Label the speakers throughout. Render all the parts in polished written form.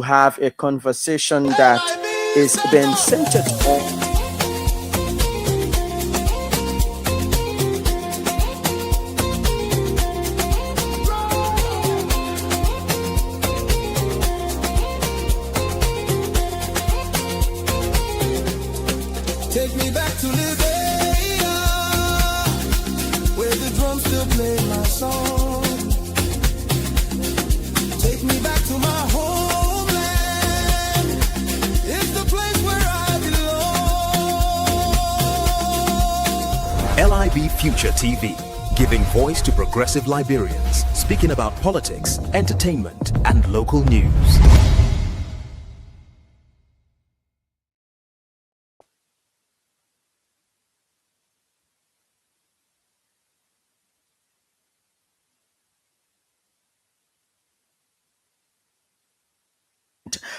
Speaker 1: have a conversation that is being centered on.
Speaker 2: Take me back to Liberia, where the drums still play my song. Take me back to my homeland. It's the place where I belong.
Speaker 3: LIB Future TV, giving voice to progressive Liberians, speaking about politics, entertainment, and local news.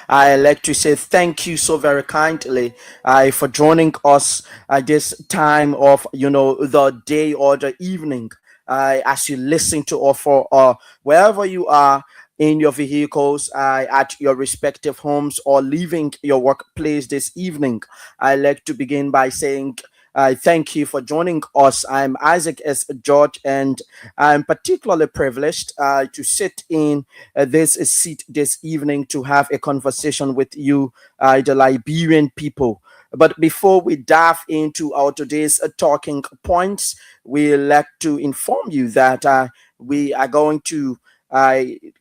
Speaker 1: I like to say thank you so very kindly for joining us at this time of the day or the evening as you listen to offer wherever you are in your vehicles at your respective homes or leaving your workplace this evening. I like to begin by saying thank you for joining us. I'm Isaac S. George, and I'm particularly privileged to sit in this seat this evening to have a conversation with you, the Liberian people. But before we dive into our today's talking points, we like to inform you that we are going to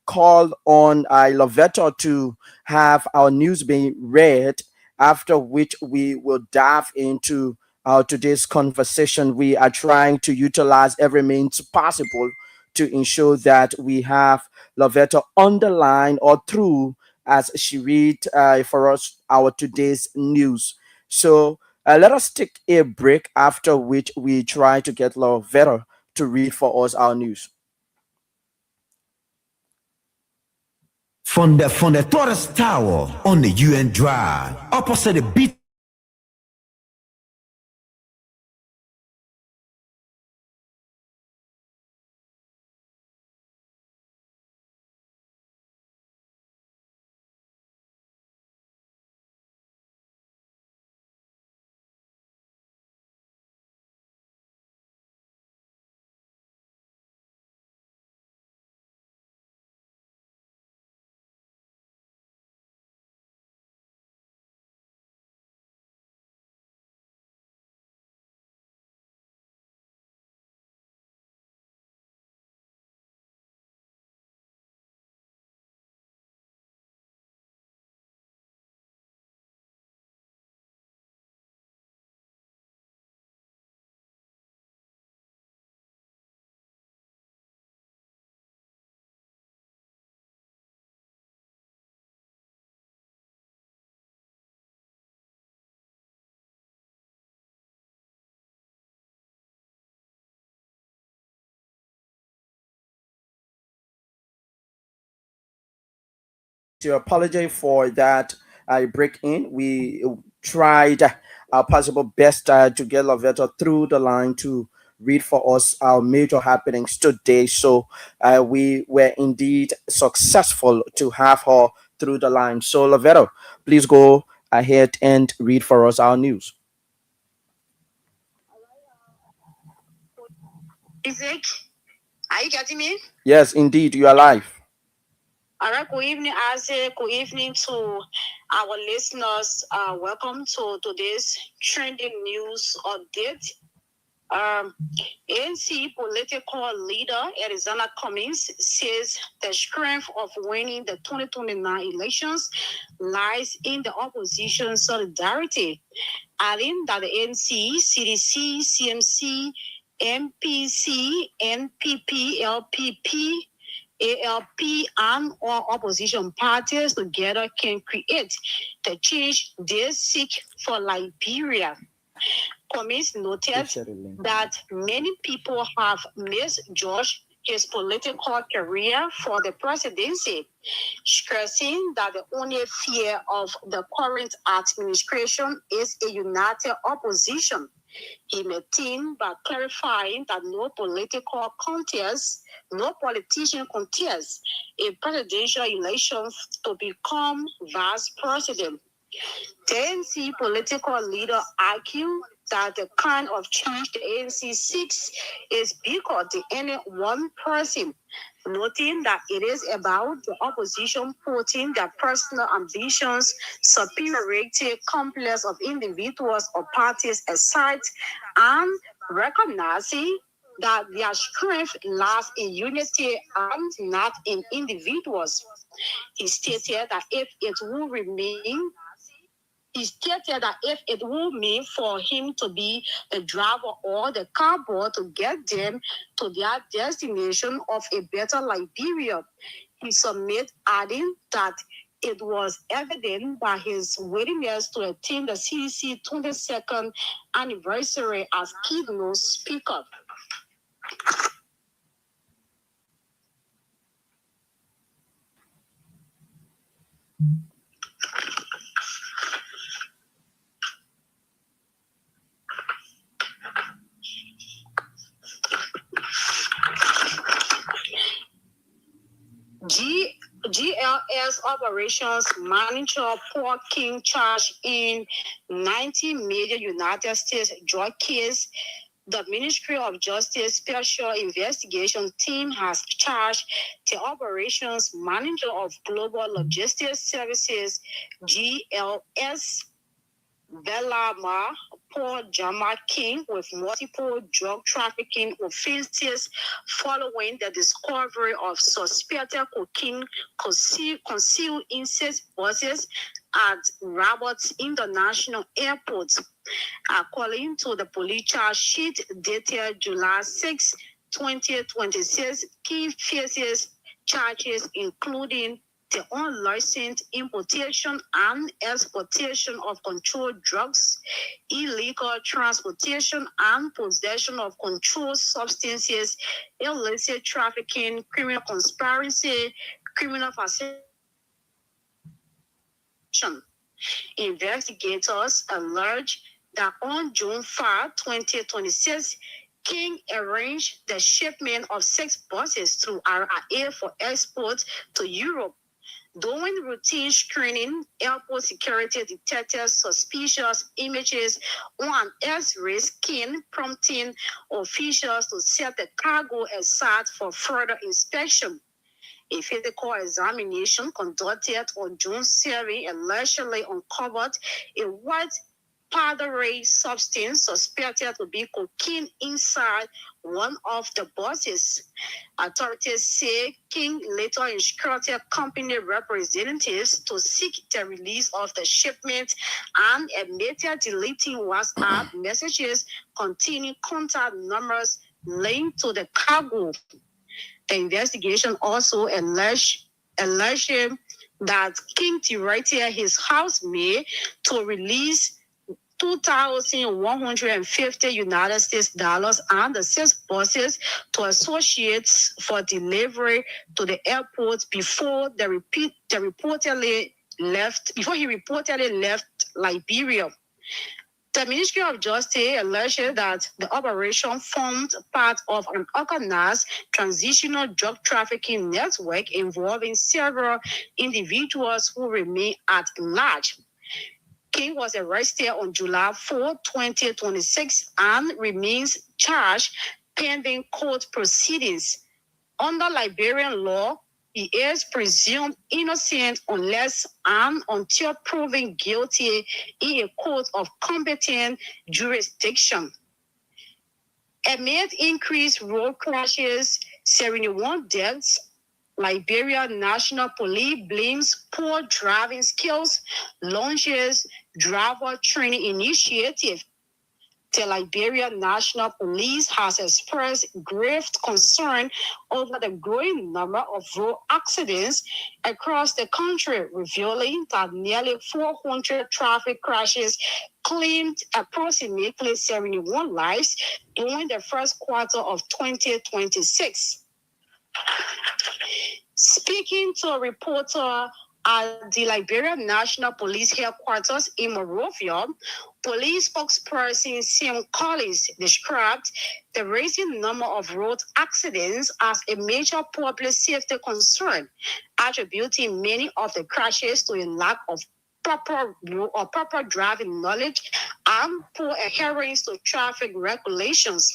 Speaker 1: call on Lovetta to have our news being read, after which we will dive into today's conversation. We are trying to utilize every means possible to ensure that we have Lovetta on the line or through as she read for us our today's news. So let us take a break, after which we try to get Lovetta to read for us our news.
Speaker 4: From the Torres Tower on the UN Drive, opposite the beach.
Speaker 1: To apologize for that break in. We tried our possible best to get Lovetta through the line to read for us our major happenings today. So we were indeed successful to have her through the line. So Lovetta, please go ahead and read for us our news.
Speaker 5: Isaac, are you getting me?
Speaker 1: Yes, indeed, you are live.
Speaker 5: All right, good evening, Isaac. Good evening to our listeners. Welcome to today's trending news update. ANC political leader Arizona Cummings says the strength of winning the 2029 elections lies in the opposition solidarity, adding that the ANC, CDC, CMC, MPC, NPP, LPP, ALP, and all opposition parties together can create the change they seek for Liberia. Cummings noted that many people have misjudged his political career for the presidency, stressing that the only fear of the current administration is a united opposition. He maintained by clarifying that no politician contests a presidential election to become vice president. The ANC political leader argued that the kind of change the ANC seeks is because the any one person, noting that it is about the opposition putting their personal ambitions, superiority complex of individuals or parties aside, and recognizing that their strength lies in unity and not in individuals. He stated that if it will remain He stated that if it will mean for him to be the driver or the carboy to get them to their destination of a better Liberia, he submitted adding that it was evident by his willingness to attend the CDC 22nd anniversary as keynote speaker. GLS operations manager Paul King charged in 90 million United States drug case. The Ministry of Justice Special Investigation Team has charged the operations manager of Global Logistics Services, GLS, Belama Paul Jama King, with multiple drug trafficking offenses following the discovery of suspected cocaine concealed in 6 buses at Roberts International Airport. According to the police charge sheet dated July 6, 2026, King faces charges including the unlicensed importation and exportation of controlled drugs, illegal transportation and possession of controlled substances, illicit trafficking, criminal conspiracy, criminal facilitation. Investigators allege that on June 5, 2026, King arranged the shipment of 6 buses through RIA for export to Europe. During routine screening, airport security detected suspicious images on X-ray scan, prompting officials to set the cargo aside for further inspection. A physical examination conducted on June 7 allegedly uncovered a white powdery substance suspected to be cocaine inside one of the buses. Authorities say King later instructed company representatives to seek the release of the shipment and admitted deleting WhatsApp messages containing contact numbers linked to the cargo. The investigation also alleged that King directed his housemaid to release $2,150 United States dollars and the 6 buses to associates for delivery to the airport before he reportedly left Liberia. The Ministry of Justice alleged that the operation formed part of an organized transitional drug trafficking network involving several individuals who remain at large. King was arrested on July 4, 2026 and remains charged pending court proceedings. Under Liberian law, he is presumed innocent unless and until proven guilty in a court of competent jurisdiction. Amid increased road crashes, 71 deaths, Liberia National Police blames poor driving skills, launches driver training initiative. The Liberia National Police has expressed grave concern over the growing number of road accidents across the country, revealing that nearly 400 traffic crashes claimed approximately 71 lives during the first quarter of 2026. Speaking to a reporter At the Liberian National Police Headquarters in Monrovia, police spokesperson Sam Collins described the rising number of road accidents as a major public safety concern, attributing many of the crashes to a lack of proper driving knowledge and poor adherence to traffic regulations.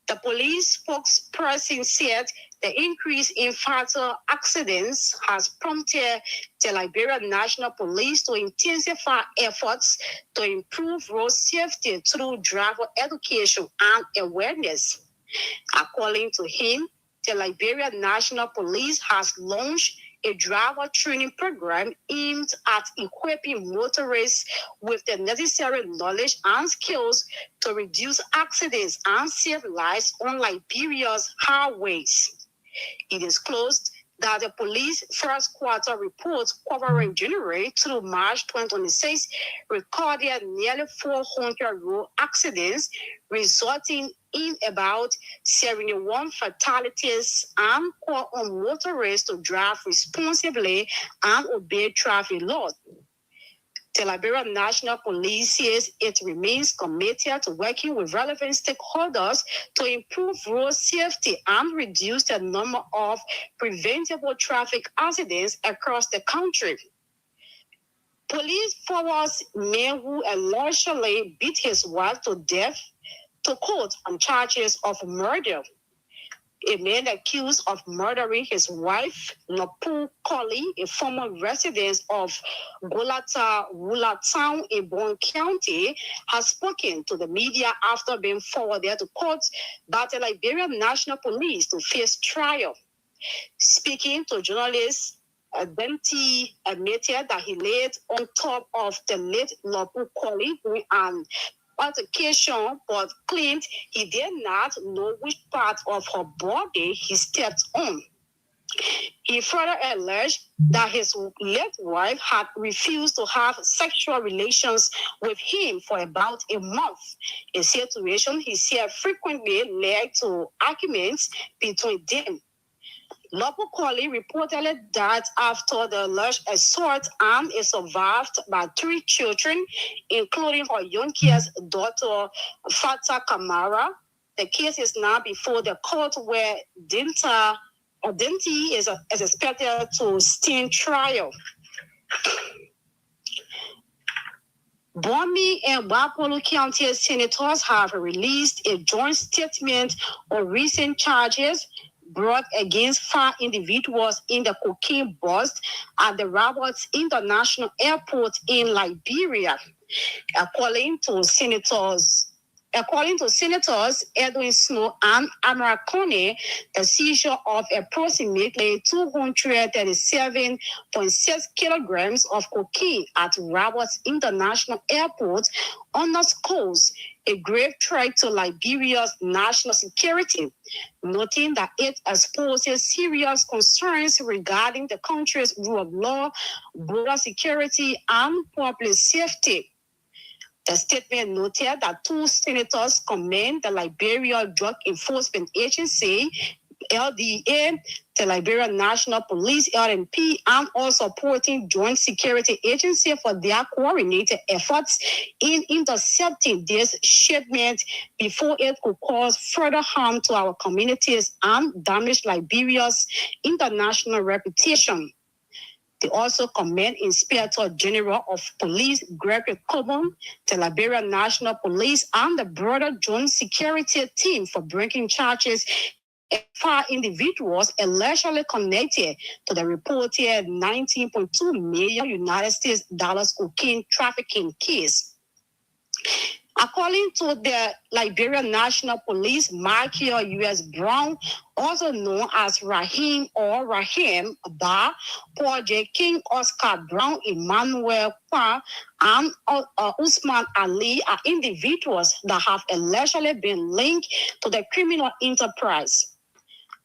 Speaker 5: The police spokesperson said the increase in fatal accidents has prompted the Liberian National Police to intensify efforts to improve road safety through driver education and awareness. According to him, the Liberian National Police has launched a driver training program aimed at equipping motorists with the necessary knowledge and skills to reduce accidents and save lives on Liberia's highways. It is closed that the police first quarter report covering January through March 2026 recorded nearly 400 road accidents, resulting in about 71 fatalities, and call on motorists to drive responsibly and obey traffic laws. The Liberian National Police says it remains committed to working with relevant stakeholders to improve road safety and reduce the number of preventable traffic accidents across the country. Police forwards man who allegedly beat his wife to death to court on charges of murder. A man accused of murdering his wife, Napu Colley, a former resident of Golata Wula Town in Bon County, has spoken to the media after being forwarded to court by the Liberian National Police to face trial. Speaking to journalists, Dempsey admitted that he laid on top of the late Napu Colley during an altercation, but claimed he did not know which part of her body he stepped on. He further alleged that his late wife had refused to have sexual relations with him for about a month, a situation he said frequently led to arguments between them. Lopo Colley reportedly died after the alleged assault and is survived by 3 children, including her youngest daughter, Fata Kamara. The case is now before the court where Dinty is expected to stand trial. Bomi and Wapolu County senators have released a joint statement on recent charges brought against 5 individuals in the cocaine bust at the Roberts International Airport in Liberia. According to Senators Edwin Snow and Amara Coney, the seizure of approximately 237.6 kilograms of cocaine at Roberts International Airport underscores a grave threat to Liberia's national security, noting that it exposes serious concerns regarding the country's rule of law, border security, and public safety. The statement noted that 2 senators commend the Liberia Drug Enforcement Agency, LDA, the Liberian National Police, LNP, and all supporting Joint Security Agency for their coordinated efforts in intercepting this shipment before it could cause further harm to our communities and damage Liberia's international reputation. They also commend Inspector General of Police Gregory Coburn, the Liberian National Police, and the broader Joint Security team for bringing charges against 5 individuals allegedly connected to the reported $19.2 million United States dollars cocaine trafficking case. According to the Liberian National Police, Michael U.S. Brown, also known as Rahim or Rahim Abba, Paul J. King, Oscar Brown, Emmanuel Kwa, and Usman Ali are individuals that have allegedly been linked to the criminal enterprise.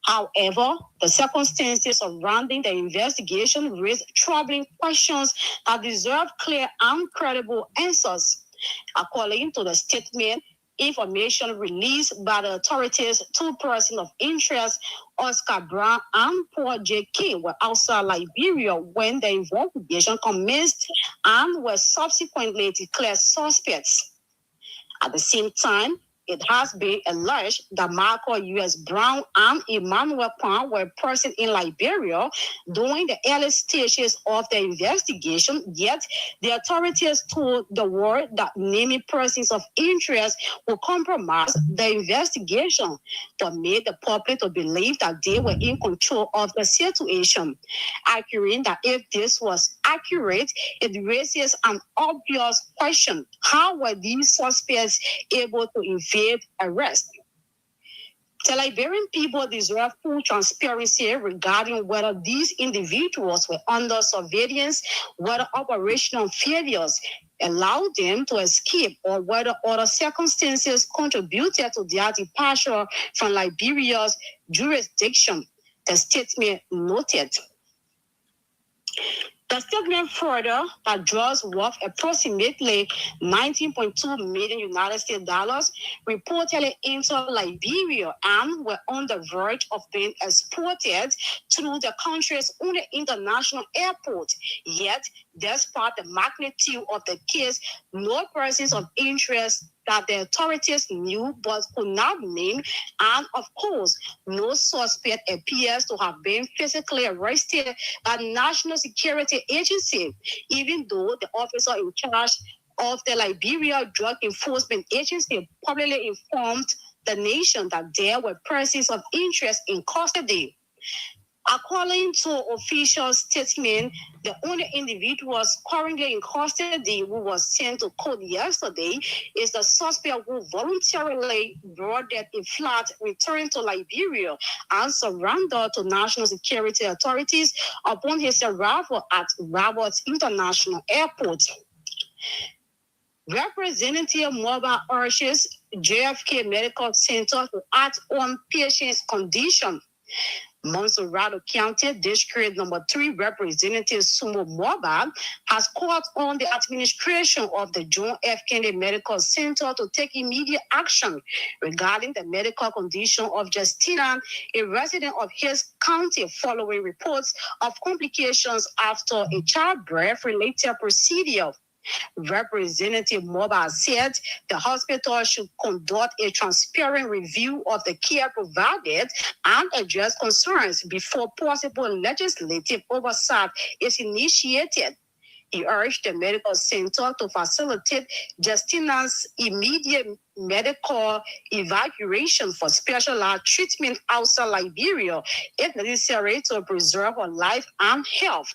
Speaker 5: However, the circumstances surrounding the investigation raise troubling questions that deserve clear and credible answers. According to the statement, Information released by the authorities, two persons of interest, Oscar Brown and Paul J. King, were outside Liberia when the investigation commenced and were subsequently declared suspects. At the same time, it has been alleged that Michael U.S. Brown and Emmanuel Kwan were present in Liberia during the early stages of the investigation, yet the authorities told the world that naming persons of interest would compromise the investigation, but made the public to believe that they were in control of the situation. Arguing that if this was accurate, it raises an obvious question: how were these suspects able to evade arrest? The Liberian people deserve full transparency regarding whether these individuals were under surveillance, whether operational failures allowed them to escape, or whether other circumstances contributed to their departure from Liberia's jurisdiction, the statement noted. The statement further that drugs worth approximately $19.2 million United States dollars reportedly entered Liberia and were on the verge of being exported through the country's only international airport. Yet, despite the magnitude of the case, no persons of interest that the authorities knew but could not name, and of course, no suspect appears to have been physically arrested by the National Security Agency, even though the officer in charge of the Liberia Drug Enforcement Agency publicly informed the nation that there were persons of interest in custody. According to official statement, the only individuals currently in custody who was sent to court yesterday is the suspect who voluntarily boarded a flight returning to Liberia and surrendered to national security authorities upon his arrival at Roberts International Airport. Representative Mobile urges JFK Medical Center to act on patient's condition. Montserrado County District Number 3 Representative Sumo Mobile has called on the administration of the John F. Kennedy Medical Center to take immediate action regarding the medical condition of Justina, a resident of his county, following reports of complications after a childbirth-related procedure. Representative Mobile said the hospital should conduct a transparent review of the care provided and address concerns before possible legislative oversight is initiated. He urged the medical center to facilitate Justina's immediate medical evacuation for specialized treatment outside Liberia, if necessary, to preserve her life and health.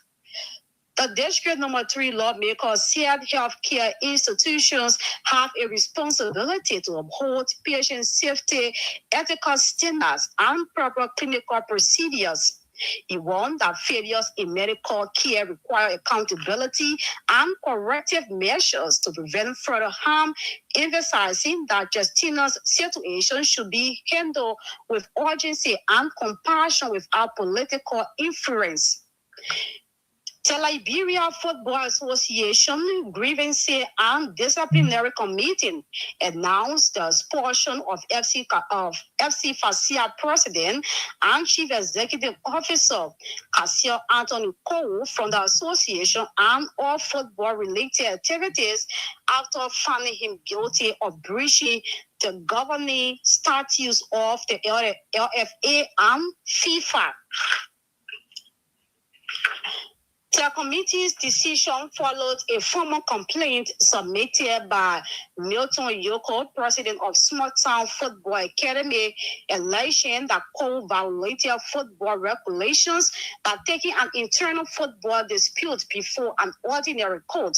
Speaker 5: The District Number 3 lawmakers said healthcare institutions have a responsibility to uphold patient safety, ethical standards, and proper clinical procedures. He warned that failures in medical care require accountability and corrective measures to prevent further harm, emphasizing that Justina's situation should be handled with urgency and compassion without political influence. The Liberia Football Association Grievance and Disciplinary Committee announced the expulsion of FC Fasia President and Chief Executive Officer Cassiel Anthony Cole from the association and all football-related activities after finding him guilty of breaching the governing statutes of the LFA and FIFA. The committee's decision followed a formal complaint submitted by Milton Yoko, president of Small Town Football Academy, alleging that Cole violated football regulations by taking an internal football dispute before an ordinary court.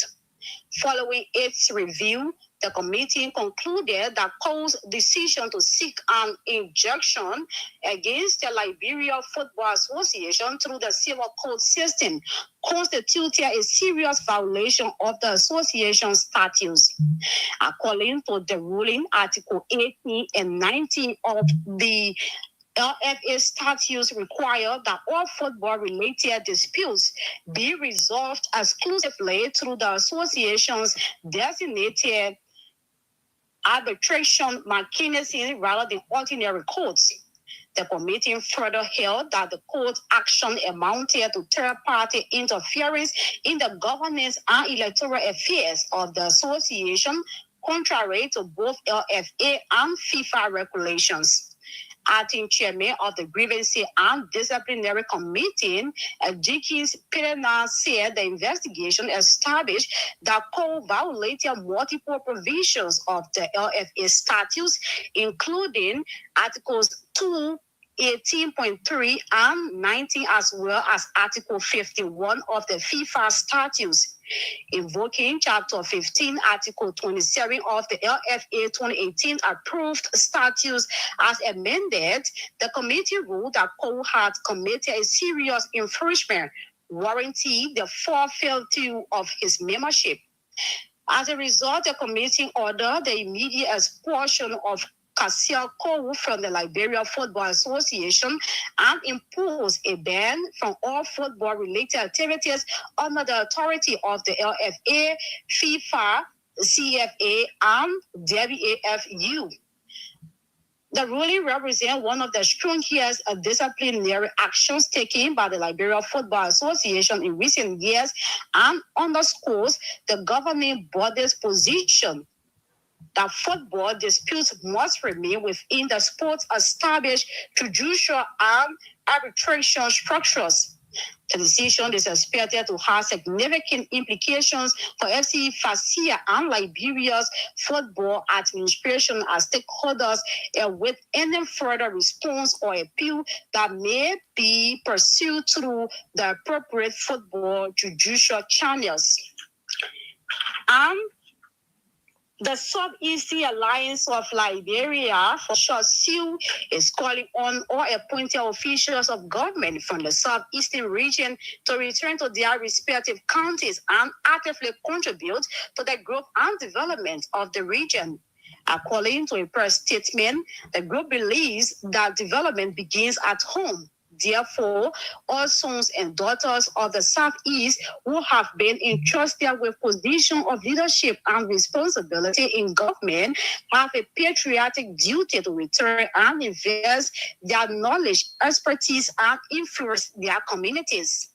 Speaker 5: Following its review, the committee concluded that Cole's decision to seek an injunction against the Liberia Football Association through the civil court system constituted a serious violation of the association's statutes. According to the ruling, Article 18 and 19 of the LFA statutes require that all football-related disputes be resolved exclusively through the association's designated arbitration mechanism rather than ordinary courts. The committee further held that the court action amounted to third-party interference in the governance and electoral affairs of the association, contrary to both LFA and FIFA regulations. Acting chairman of the Grievance and Disciplinary Committee, Jenkins Perena, said the investigation established that Cole violated multiple provisions of the LFA statutes, including Articles 2, 18.3 and 19, as well as Article 51 of the FIFA statutes. Invoking Chapter 15, Article 27 of the LFA 2018 approved statutes as amended, the committee ruled that Cole had committed a serious infringement, warranting the forfeiture of his membership. As a result, the committee ordered the immediate expulsion of Kasia Cole from the Liberia Football Association and imposed a ban from all football-related activities under the authority of the LFA, FIFA, CFA, and WAFU. The ruling represents one of the strongest disciplinary actions taken by the Liberia Football Association in recent years and underscores the governing body's position that football disputes must remain within the sport's established judicial and arbitration structures. The decision is expected to have significant implications for FC Fasia and Liberia's football administration as stakeholders, with any further response or appeal that may be pursued through the appropriate football judicial channels. The Southeastern Alliance of Liberia, for short SEAL, is calling on all appointed officials of government from the Southeastern region to return to their respective counties and actively contribute to the growth and development of the region. According to a press statement, the group believes that development begins at home. Therefore, all sons and daughters of the Southeast who have been entrusted with position of leadership and responsibility in government have a patriotic duty to return and invest their knowledge, expertise, and influence their communities.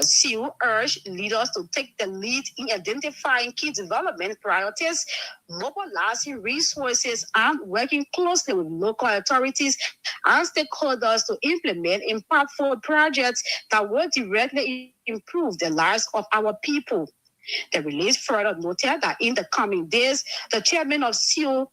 Speaker 5: SEAL urged leaders to take the lead in identifying key development priorities, mobilizing resources, and working closely with local authorities and stakeholders to implement impactful projects that will directly improve the lives of our people. The release further noted that in the coming days, the chairman of SEAL,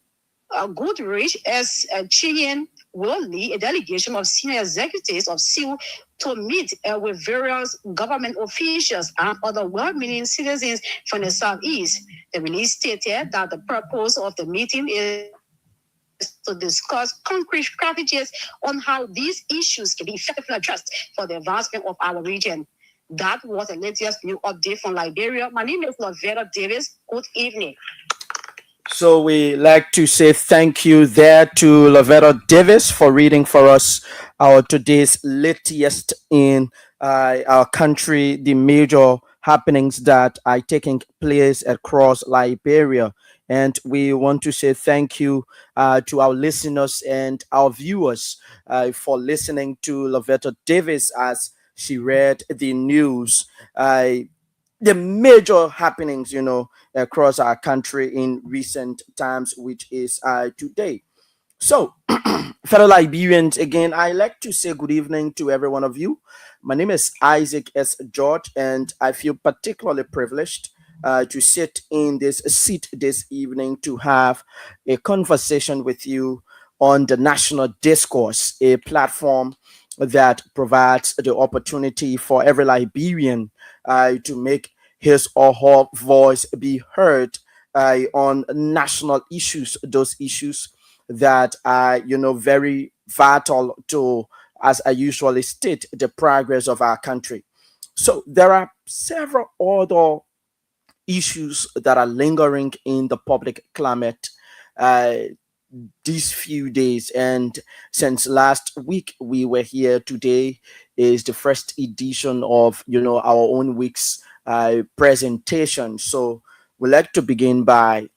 Speaker 5: Goodrich, S. Chien, will lead a delegation of senior executives of SEAL to meet with various government officials and other well-meaning citizens from the Southeast. The release stated that the purpose of the meeting is to discuss concrete strategies on how these issues can be effectively addressed for the advancement of our region. That was the latest new update from Liberia. My name is Lavera Davis. Good evening.
Speaker 1: So we like to say thank you there to Lavera Davis for reading for us our today's latest in our country, the major happenings that are taking place across Liberia. And we want to say thank you to our listeners and our viewers for listening to Lavera Davis as she read the news. The major happenings, across our country in recent times, which is today. So, fellow Liberians, again, I like to say good evening to every one of you. My name is Isaac S. George, and I feel particularly privileged to sit in this seat this evening to have a conversation with you on the National Discourse, a platform that provides the opportunity for every Liberian to make his or her voice be heard on national issues, those issues that are, very vital to, as I usually state, the progress of our country. So there are several other issues that are lingering in the public climate uh, these few days. And since last week we were here, today is the first edition of, our own week's presentation. So we like to begin by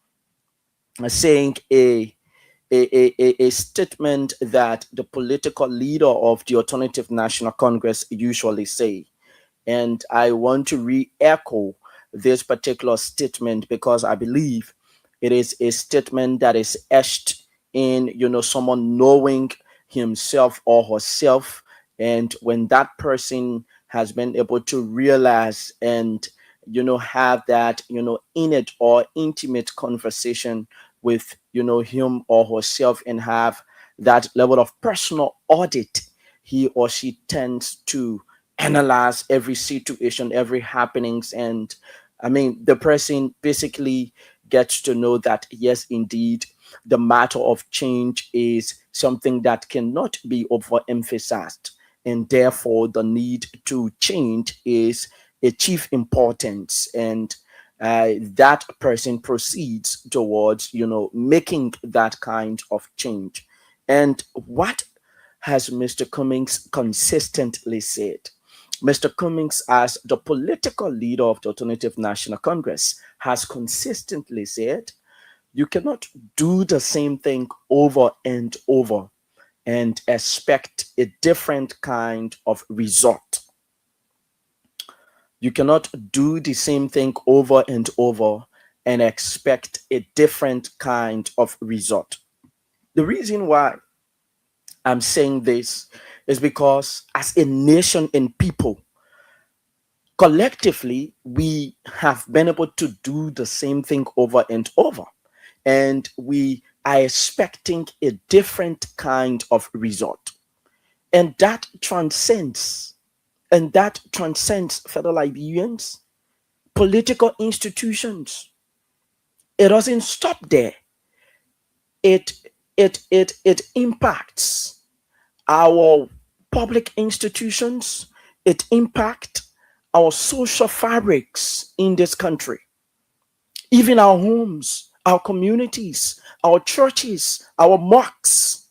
Speaker 1: saying a statement that the political leader of the Alternative National Congress usually say. And I want to re-echo this particular statement because I believe it is a statement that is etched in, someone knowing himself or herself. And when that person has been able to realize and, have that, innate or intimate conversation with, him or herself and have that level of personal audit, he or she tends to analyze every situation, every happenings, and I mean the person basically gets to know that yes, indeed, the matter of change is something that cannot be overemphasized, and therefore the need to change is a chief importance, and that person proceeds towards making that kind of change. And what has Mr. Cummings consistently said? Mr. Cummings, as the political leader of the Alternative National Congress, has consistently said you cannot do the same thing over and over and expect a different kind of result. You cannot do the same thing over and over and expect a different kind of result. The reason why I'm saying this is because as a nation and people, collectively, we have been able to do the same thing over and over. And we are expecting a different kind of result. And that transcends fellow Liberians, political institutions. It doesn't stop there. It impacts our public institutions, it impacts our social fabrics in this country, even our homes, our communities, our churches, our mosques.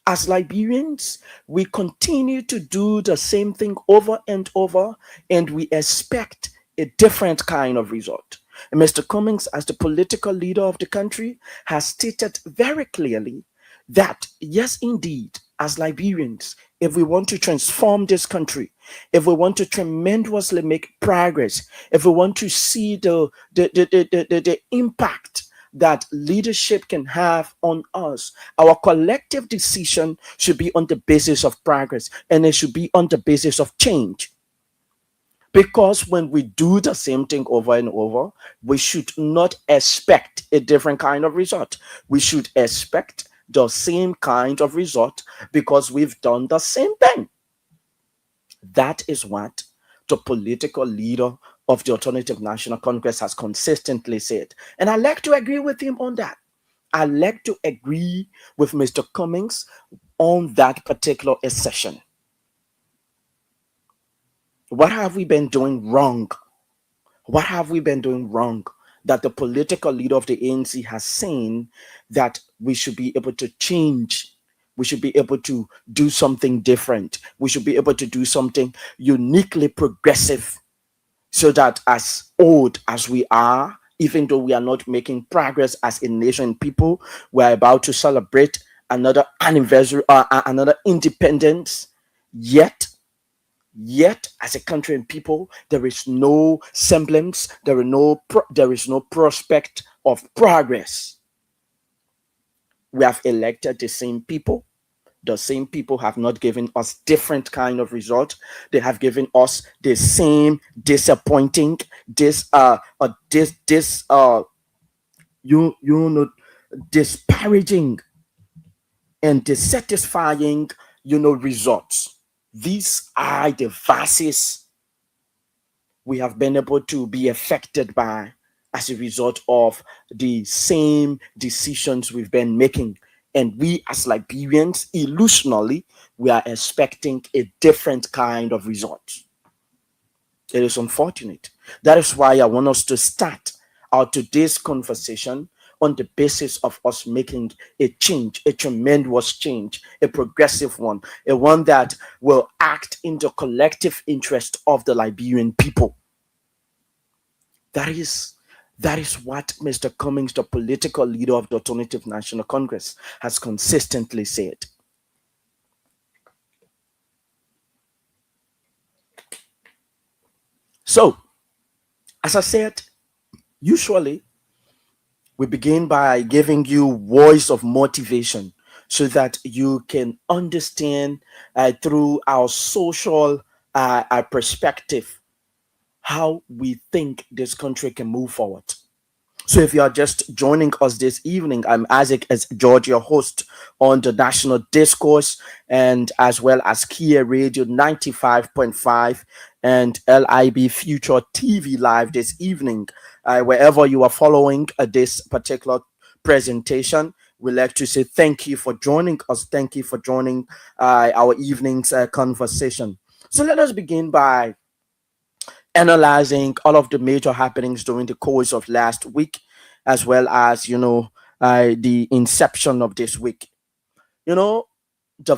Speaker 1: As Liberians, we continue to do the same thing over and over, and we expect a different kind of result. And Mr. Cummings, as the political leader of the country, has stated very clearly that, yes, indeed, as Liberians, if we want to transform this country, if we want to tremendously make progress, if we want to see the impact that leadership can have on us, our collective decision should be on the basis of progress and it should be on the basis of change. Because when we do the same thing over and over, we should not expect a different kind of result. We should expect the same kind of result because we've done the same thing. That is what the political leader of the Alternative National Congress has consistently said. And I like to agree with him on that. I like to agree with Mr. Cummings on that particular assertion. What have we been doing wrong? What have we been doing wrong that the political leader of the ANC has seen that we should be able to change? We should be able to do something different. We should be able to do something uniquely progressive so that as old as we are, even though we are not making progress as a nation and people, we're about to celebrate another anniversary, another independence, yet as a country and people there is no semblance, there is no prospect of progress. We have elected the same people. The same people have not given us different kind of result. They have given us the same disappointing, disparaging and dissatisfying, results. These are the verses we have been able to be affected by as a result of the same decisions we've been making. And we as Liberians, illusionally, we are expecting a different kind of result. It is unfortunate. That is why I want us to start our today's conversation on the basis of us making a change, a tremendous change, a progressive one, a one that will act in the collective interest of the Liberian people. That is That is what Mr. Cummings, the political leader of the Alternative National Congress, has consistently said. So, as I said, usually we begin by giving you voice of motivation so that you can understand through our social perspective how we think this country can move forward. So, if you are just joining us this evening, I'm Isaac as George, your host on the National Discourse, and as well as Kia Radio 95.5 and LIB Future TV live this evening. Wherever you are following this particular presentation, we'd like to say thank you for joining us. Thank you for joining our evening's conversation. So, let us begin by analyzing all of the major happenings during the course of last week, as well as the inception of this week. You know, the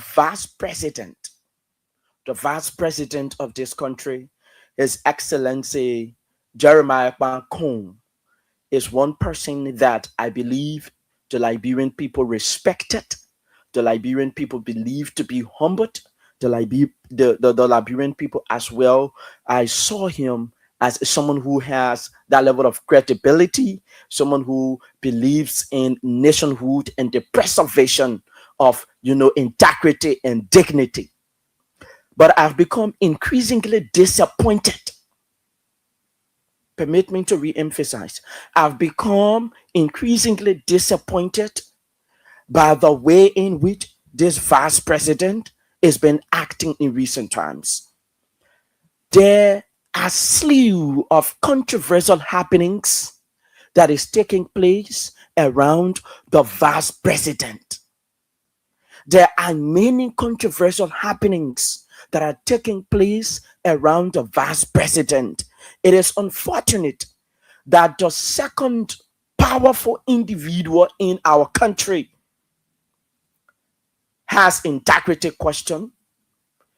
Speaker 1: the vice president of this country, His Excellency Jeremiah Bankong, is one person that I believe the Liberian people respected, the Liberian people believed to be humbled, the Liberian people as well. I saw him as someone who has that level of credibility, someone who believes in nationhood and the preservation of integrity and dignity. But I've become increasingly disappointed. Permit me to re-emphasize. I've become increasingly disappointed by the way in which this vice president has been acting in recent times. There are a slew of controversial happenings that is taking place around the vice president. There are many controversial happenings that are taking place around the vice president. It is unfortunate that the second powerful individual in our country has integrity question.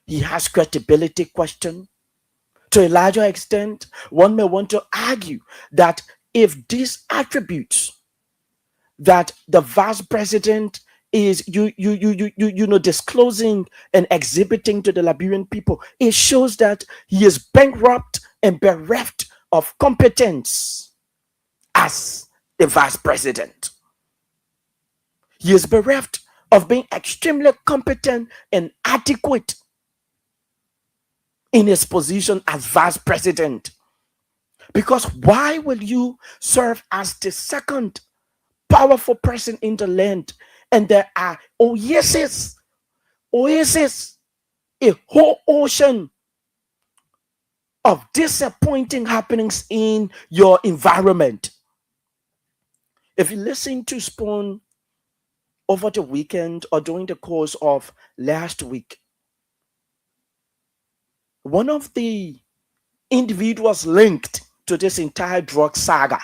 Speaker 1: He has credibility question. To a larger extent, one may want to argue that if these attributes that the vice president is disclosing and exhibiting to the Liberian people, it shows that he is bankrupt and bereft of competence as the vice president. He is bereft of being extremely competent and adequate in his position as vice president. Because why will you serve as the second powerful person in the land and there are oases, a whole ocean of disappointing happenings in your environment? If you listen to Spoon over the weekend or during the course of last week, one of the individuals linked to this entire drug saga,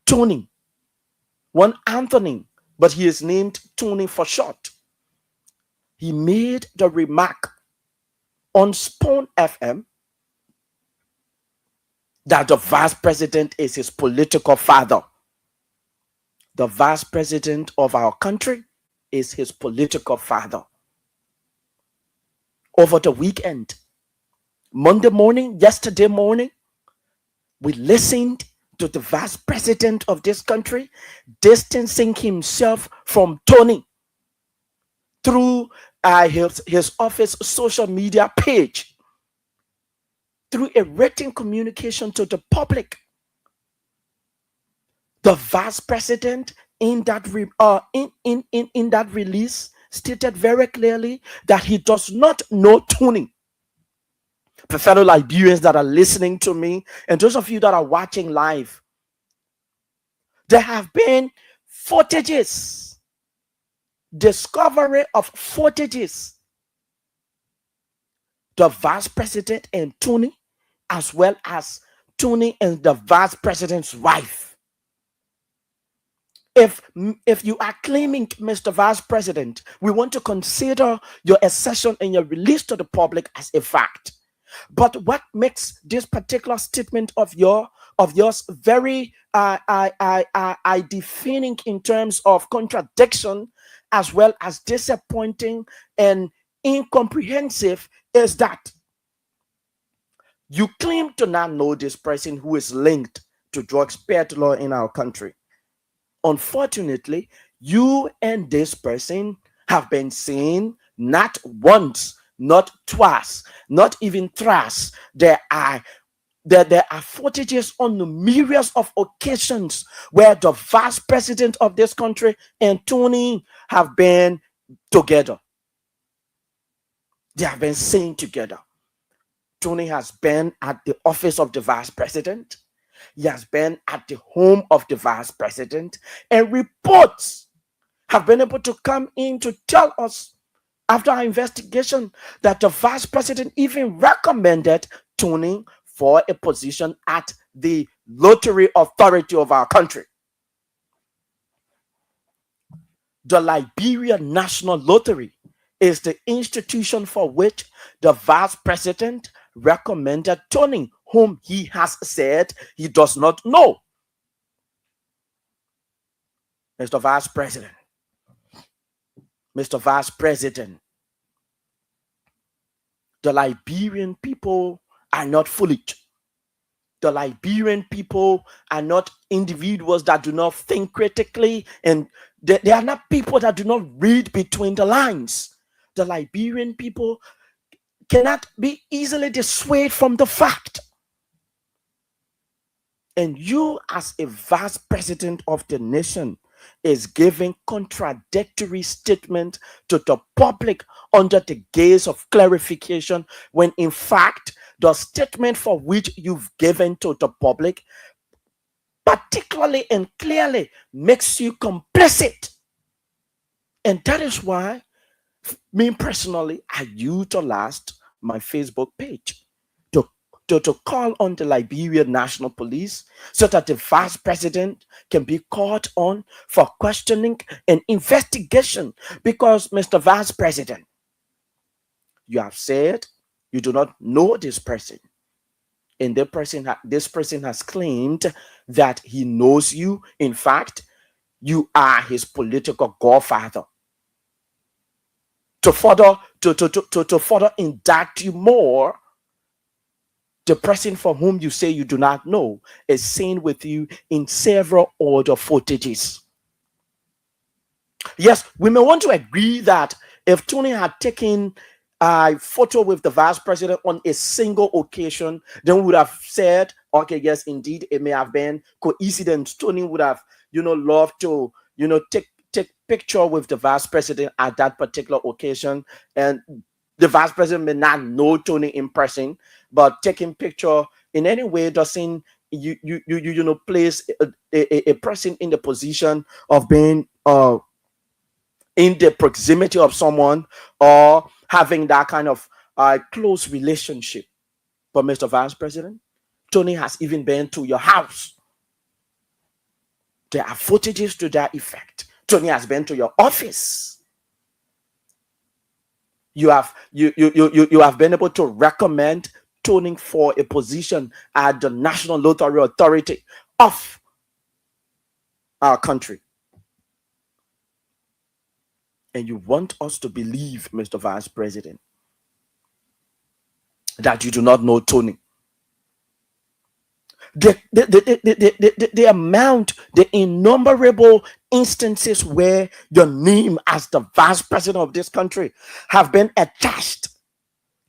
Speaker 1: Tony, one Anthony, but he is named Tony for short, he made the remark on Spoon FM that the vice president is his political father. The vice president of our country is his political father. Over the weekend, yesterday morning, we listened to the vice president of this country distancing himself from Tony through his office social media page, through a written communication to the public. The vice president in that in that release stated very clearly that he does not know Tony. Fellow Liberians that are listening to me, and those of you that are watching live, there have been discovery of footages. The vice president and Tony, as well as Tony and the vice president's wife. If you are claiming, Mr. Vice President, we want to consider your assertion and your release to the public as a fact. But what makes this particular statement of your of yours very defining in terms of contradiction as well as disappointing and incomprehensive is that you claim to not know this person who is linked to drugs peddler in our country. Unfortunately, you and this person have been seen not once, not twice, not even thrice. There are footages on numerous of occasions where the vice president of this country and Tony have been together. They have been seen together. Tony has been at the office of the vice president. He has been at the home of the vice president, and reports have been able to come in to tell us after our investigation that the vice president even recommended Tony for a position at the lottery authority of our country. The Liberian National Lottery is the institution for which the vice president recommended Tony, whom he has said he does not know. Mr. Vice President, the Liberian people are not foolish. The Liberian people are not individuals that do not think critically, and they are not people that do not read between the lines. The Liberian people cannot be easily dissuaded from the fact. And you, as a vice president of the nation, is giving contradictory statement to the public under the gaze of clarification, when in fact the statement for which you've given to the public particularly and clearly makes you complicit. And that is why me personally, I utilized my Facebook page to call on the Liberian National Police so that the vice president can be called on for questioning and investigation. Because, Mr. Vice President, you have said you do not know this person, and this person has claimed that he knows you. In fact, you are his political godfather. To further indict you more, the person for whom you say you do not know is seen with you in several other footages. Yes, we may want to agree that if Tony had taken a photo with the vice president on a single occasion, then we would have said, okay, yes, indeed, it may have been coincidence. Tony would have, loved to, take picture with the vice president at that particular occasion, and the vice president may not know Tony in person, but taking picture in any way doesn't place a person in the position of being in the proximity of someone or having that kind of close relationship. But Mr. Vice President, Tony has even been to your house. There are footages to that effect. Tony has been to your office. You have been able to recommend Tony for a position at the National Lottery Authority of our country. And you want us to believe, Mr. Vice President, that you do not know Tony. The amount, the innumerable instances where your name as the vice president of this country have been attached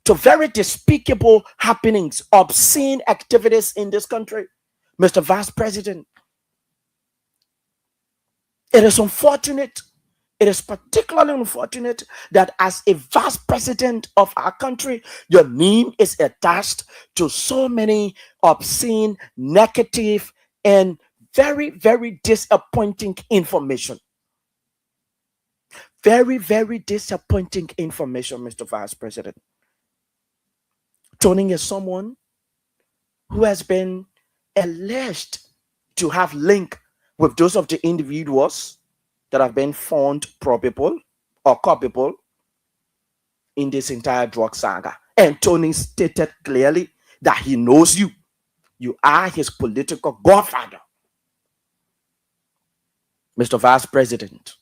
Speaker 1: to very despicable happenings, obscene activities in this country, Mr. Vice President. It is unfortunate. It is particularly unfortunate that as a vice president of our country, your name is attached to so many obscene, negative, and very, very disappointing information. Very, very disappointing information, Mr. Vice President. Tony is someone who has been alleged to have link with those of the individuals that have been found probable or culpable in this entire drug saga. And Tony stated clearly that he knows you. You are his political godfather, Mr. Vice President.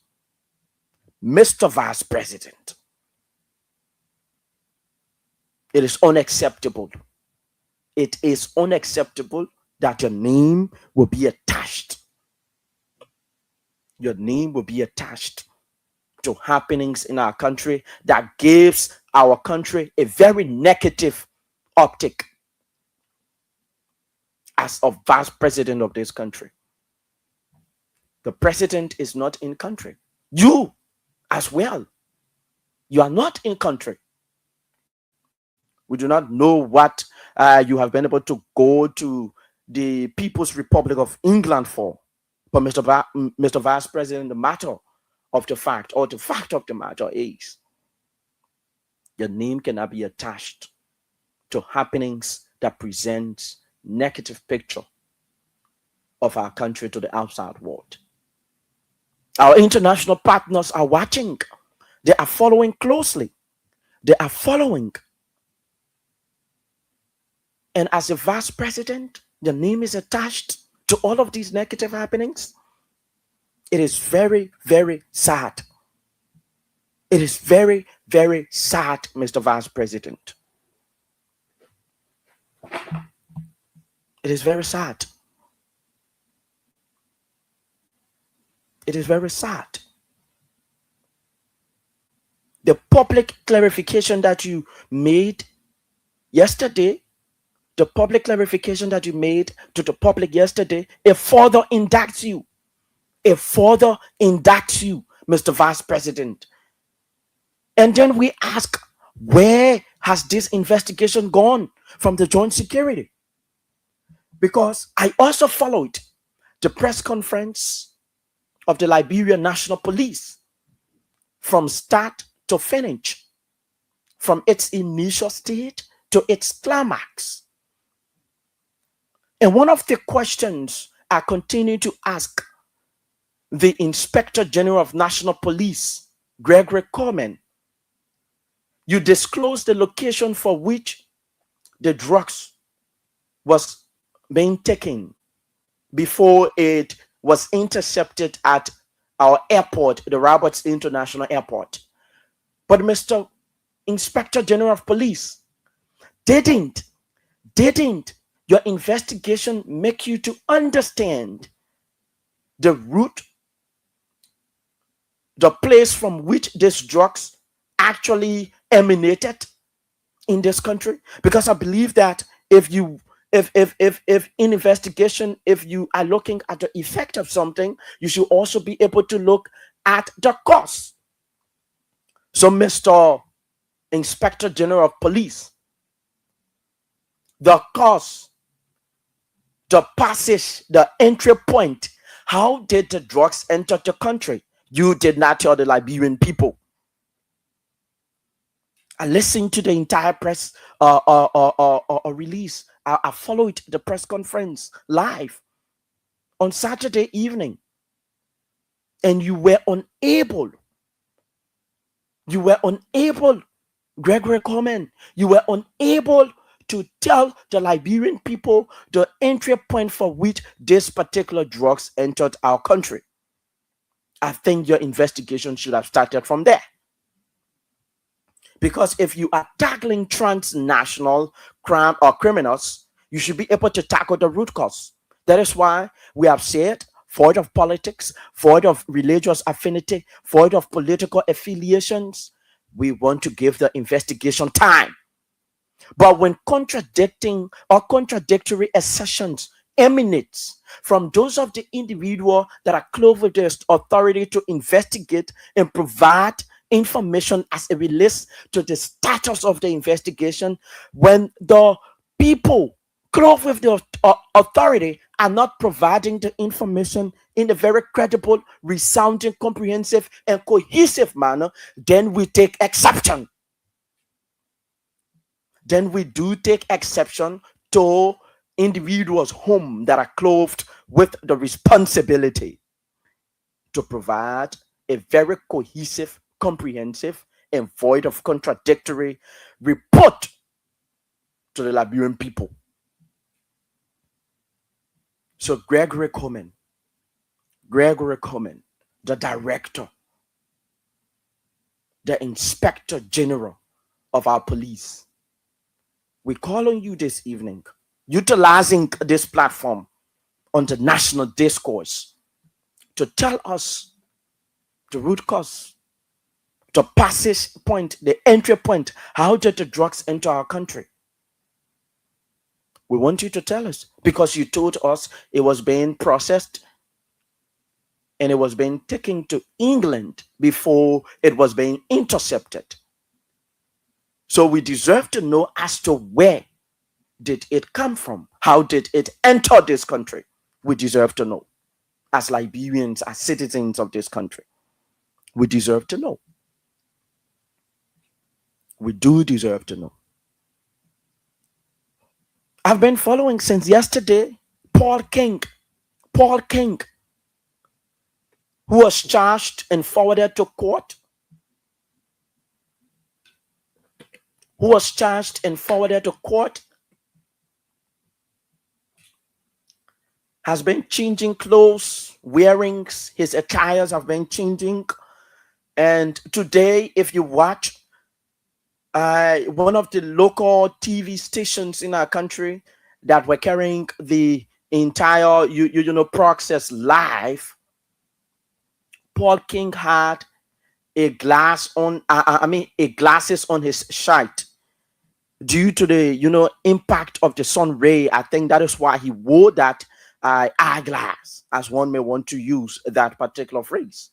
Speaker 1: Mr. Vice President, it is unacceptable. It is unacceptable that your name will be attached. Your name will be attached to happenings in our country that gives our country a very negative optic as a vice president of this country. The president is not in country. You as well. You are not in country. We do not know what you have been able to go to the People's Republic of England for. But Mr. Vice President, the matter of the fact, or the fact of the matter is, your name cannot be attached to happenings that present negative picture of our country to the outside world. Our international partners are watching. They are following closely. They are following. And as a vice president, the name is attached to all of these negative happenings. It is very, very sad. It is very, very sad, Mr. Vice President. It is very sad. It is very sad. The public clarification that you made yesterday, the public clarification that you made to the public yesterday, it further indicts you. It further indicts you, Mr. Vice President. And then we ask, where has this investigation gone from the Joint Security? Because I also followed the press conference of the Liberian National Police from start to finish, from its initial state to its climax. And one of the questions I continue to ask the Inspector General of National Police, Gregory Coleman, you disclosed the location for which the drugs was being taken before it was intercepted at our airport, the Roberts International Airport. But Mr. Inspector General of Police, didn't your investigation make you to understand the route, the place from which these drugs actually emanated in this country? Because I believe that if in investigation, if you are looking at the effect of something, you should also be able to look at the cause. So, Mr. Inspector General of Police, the cause, the passage, the entry point, how did the drugs enter the country? You did not tell the Liberian people. I listened to the entire press release. I followed the press conference live on Saturday evening. And you were unable, Gregory Coleman, you were unable to tell the Liberian people the entry point for which this particular drugs entered our country. I think your investigation should have started from there. Because if you are tackling transnational crime or criminals, you should be able to tackle the root cause. That is why we have said, void of politics, void of religious affinity, void of political affiliations, we want to give the investigation time. But when contradicting or contradictory assertions emanates from those of the individual that are clothed with the authority to investigate and provide information as it relates to the status of the investigation, when the people clothed with the authority are not providing the information in a very credible, resounding, comprehensive, and cohesive manner, then we take exception. Then we do take exception to individuals whom that are clothed with the responsibility to provide a very cohesive, comprehensive, and void of contradictory report to the Liberian people. So Gregory Coleman, the director, the inspector general of our police, we call on you this evening, utilizing this platform on the national discourse, to tell us the root cause, the passage point, the entry point. How did the drugs enter our country? We want you to tell us, because you told us it was being processed and it was being taken to England before it was being intercepted. So we deserve to know as to where did it come from? How did it enter this country? We deserve to know. As Liberians, as citizens of this country, we deserve to know. We do deserve to know. I've been following since yesterday Paul King, who was charged and forwarded to court, has been changing clothes, wearings, his attires have been changing. And today, if you watch one of the local TV stations in our country that were carrying the entire process live, Paul King had a glass on glasses on his shirt due to the impact of the sun ray. I think that is why he wore that eyeglass, as one may want to use that particular phrase.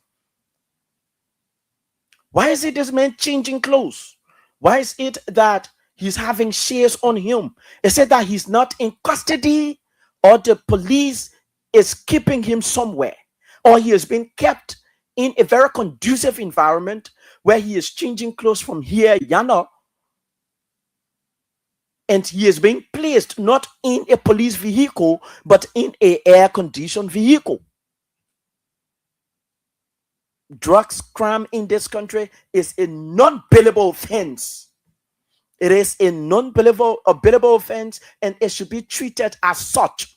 Speaker 1: Why is it this man changing clothes? Why is it that he's having shares on him? It said that he's not in custody, or the police is keeping him somewhere, or he has been kept in a very conducive environment where he is changing clothes from here, Yana, and he is being placed not in a police vehicle, but in a air-conditioned vehicle. Drugs crime in this country is a non-billable offense. It is a non-billable offense, and it should be treated as such.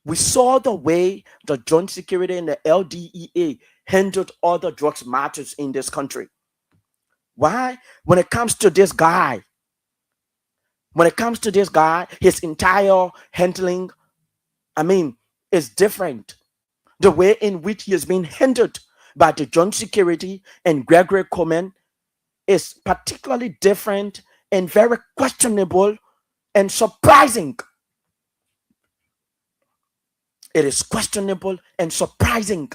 Speaker 1: We saw the way the Joint Security and the LDEA handled other drugs matters in this country. Why? When it comes to this guy, his entire handling, is different. The way in which he has been handled by the Joint Security and Gregory Coleman is particularly different and very questionable and surprising. It is questionable and surprising.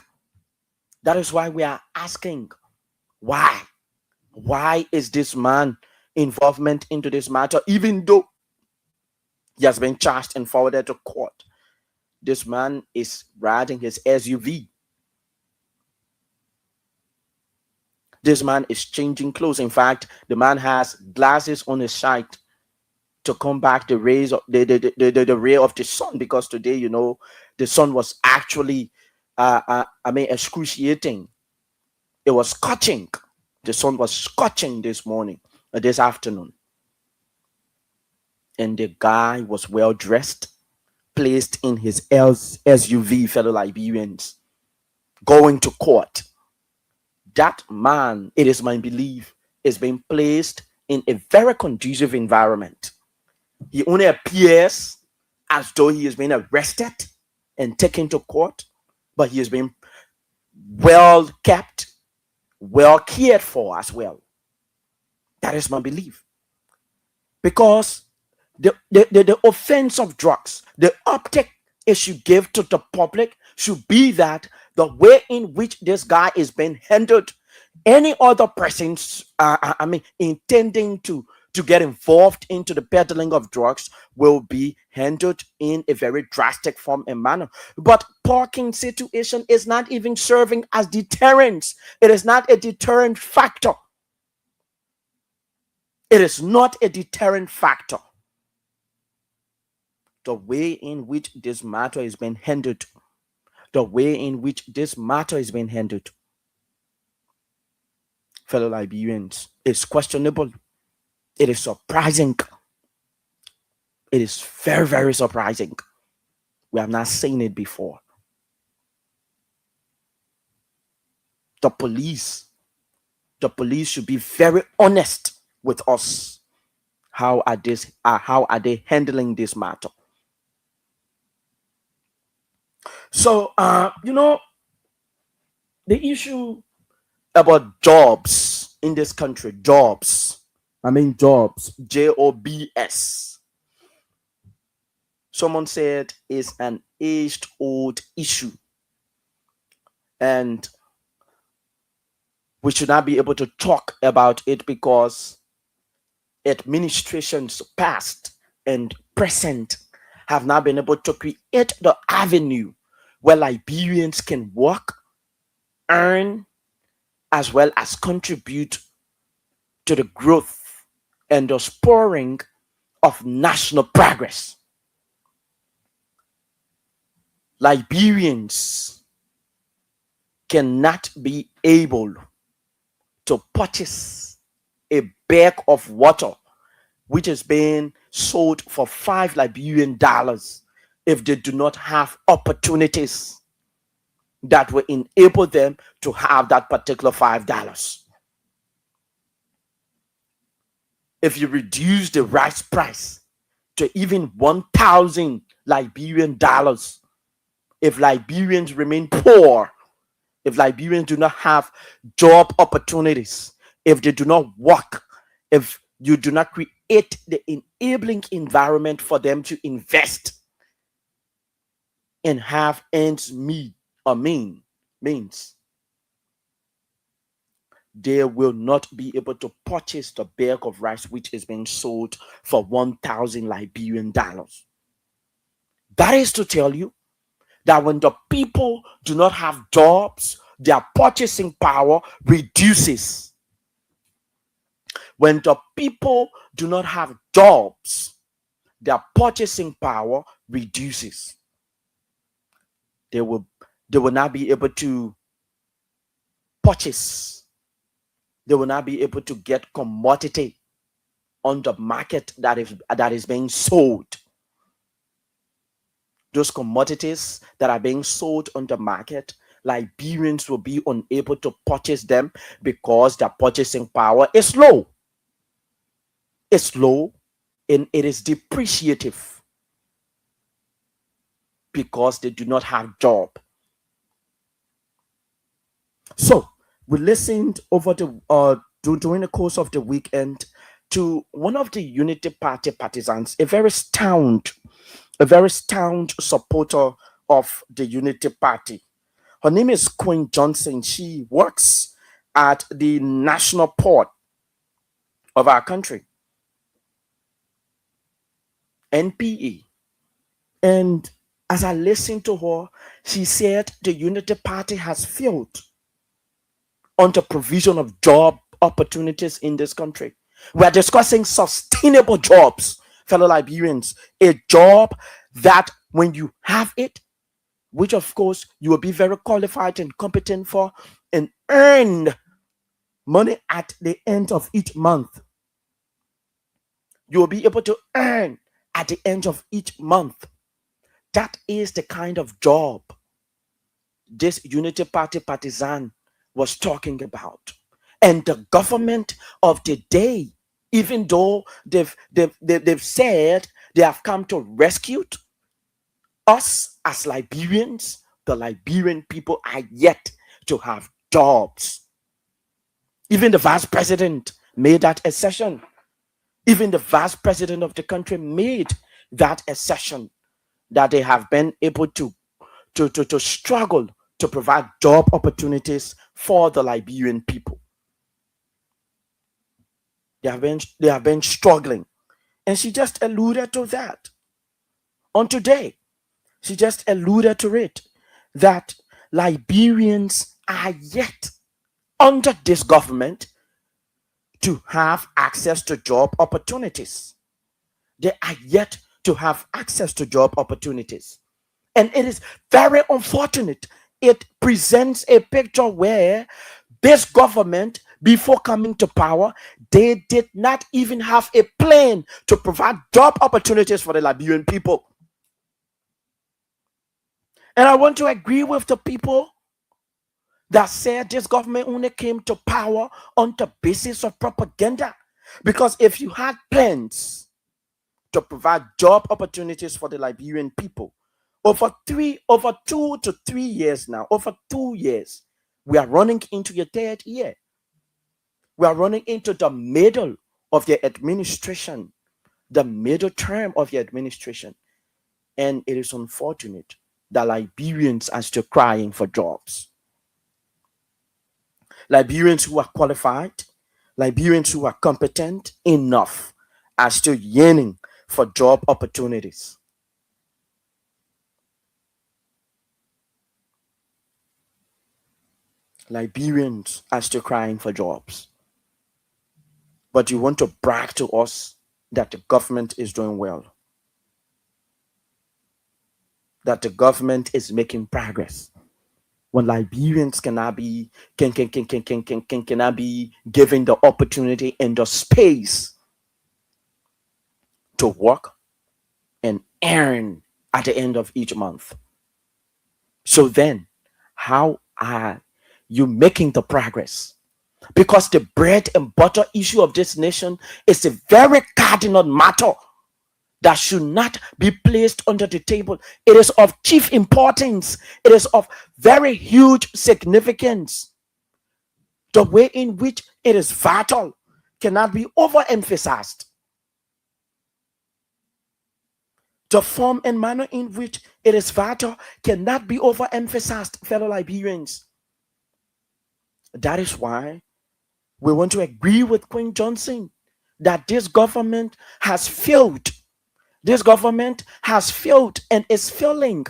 Speaker 1: That is why we are asking, why? Why is this man involvement into this matter, even though he has been charged and forwarded to court? This man is riding his SUV. This man is changing clothes. In fact, the man has glasses on his shirt to combat the rays of the ray of the sun, because today, the sun was actually excruciating. It was scorching. The sun was scorching this morning, this afternoon. And the guy was well dressed, placed in his SUV, fellow Liberians, going to court. That man, it is my belief, is being placed in a very conducive environment. He only appears as though he has been arrested and taken to court, but he has been well kept, well cared for as well. That is my belief. Because the offense of drugs, the optic it should give to the public should be that the way in which this guy is being handled, any other persons intending to get involved into the peddling of drugs will be handled in a very drastic form and manner. But parking situation is not even serving as deterrence. It is not a deterrent factor. It is not a deterrent factor. The way in which this matter is being handled, fellow Liberians, is questionable. It is surprising. It is very, very surprising. We have not seen it before. The police should be very honest with us. How are they handling this matter? So the issue about jobs in this country, jobs. I mean jobs, jobs. Someone said is an aged old issue, and we should not be able to talk about it because administrations past and present have not been able to create the avenue where Liberians can work, earn, as well as contribute to the growth and the spurring of national progress. Liberians cannot be able to purchase a bag of water which is being sold for $5 if they do not have opportunities that will enable them to have that particular $5. If you reduce the rice price to even 1,000 Liberian dollars, if Liberians remain poor, if Liberians do not have job opportunities, if they do not work, if you do not create the enabling environment for them to invest and have ends meet or means, they will not be able to purchase the bag of rice which is being sold for 1,000 Liberian dollars. That is to tell you that when the people do not have jobs, their purchasing power reduces. When the people do not have jobs, their purchasing power reduces. They will not be able to purchase. They will not be able to get commodity on the market that is being sold. Those commodities that are being sold on the market, Liberians will be unable to purchase them because their purchasing power is low. It's low and it is depreciative because they do not have job. So we listened over during the course of the weekend to one of the Unity Party partisans, a very staunch supporter of the Unity Party. Her name is Queen Johnson. She works at the national port of our country, NPE. And as I listened to her, she said the Unity Party has failed on the provision of job opportunities in this country. We are discussing sustainable jobs, fellow Liberians. A job that when you have it, which of course you will be very qualified and competent for, and earn money at the end of each month. You will be able to earn at the end of each month. That is the kind of job this Unity Party partisan was talking about. And the government of the day, even though they've said they have come to rescue us as Liberians, the Liberian people are yet to have jobs. Even the vice president made that assertion. Even the vice president of the country made that assertion that they have been able to struggle to provide job opportunities for the Liberian people. They have been struggling. And she just alluded to that on today. She just alluded to it, that Liberians are yet under this government to have access to job opportunities. They are yet to have access to job opportunities. And it is very unfortunate. It presents a picture where this government, before coming to power, they did not even have a plan to provide job opportunities for the Liberian people. And I want to agree with the people that said this government only came to power on the basis of propaganda. Because if you had plans to provide job opportunities for the Liberian people, over 2 to 3 years now, over 2 years, we are running into your third year. We are running into the middle of your administration, the middle term of your administration. And it is unfortunate that Liberians are still crying for jobs. Liberians who are qualified, Liberians who are competent enough are still yearning for job opportunities. Liberians are still crying for jobs. But you want to brag to us that the government is doing well, that the government is making progress, when Liberians cannot be cannot be given the opportunity and the space to work and earn at the end of each month. So then, how are you making the progress? Because the bread and butter issue of this nation is a very cardinal matter that should not be placed under the table. It is of chief importance. It is of very huge significance. The way in which it is vital cannot be overemphasized. The form and manner in which it is vital cannot be overemphasized, fellow Liberians. That is why we want to agree with Queen Johnson that this government has failed. This government has failed and is failing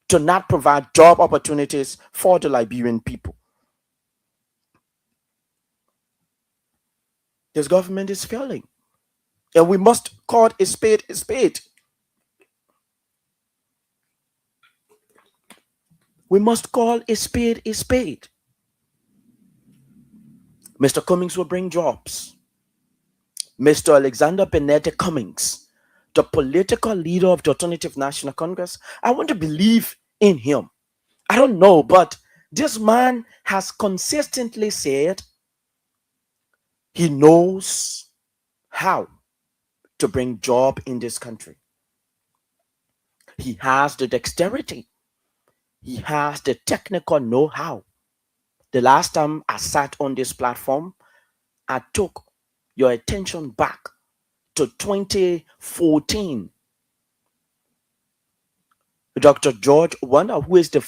Speaker 1: to not provide job opportunities for the Liberian people. This government is failing. And we must call a spade a spade. We must call a spade a spade. Mr. Cummings will bring jobs. Mr. Alexander Benedict Cummings, the political leader of the Alternative National Congress, I want to believe in him. I don't know, but this man has consistently said he knows how to bring job in this country. He has the dexterity. He has the technical know-how. The last time I sat on this platform, I took your attention back to 2014. Dr. George Wanda, who is the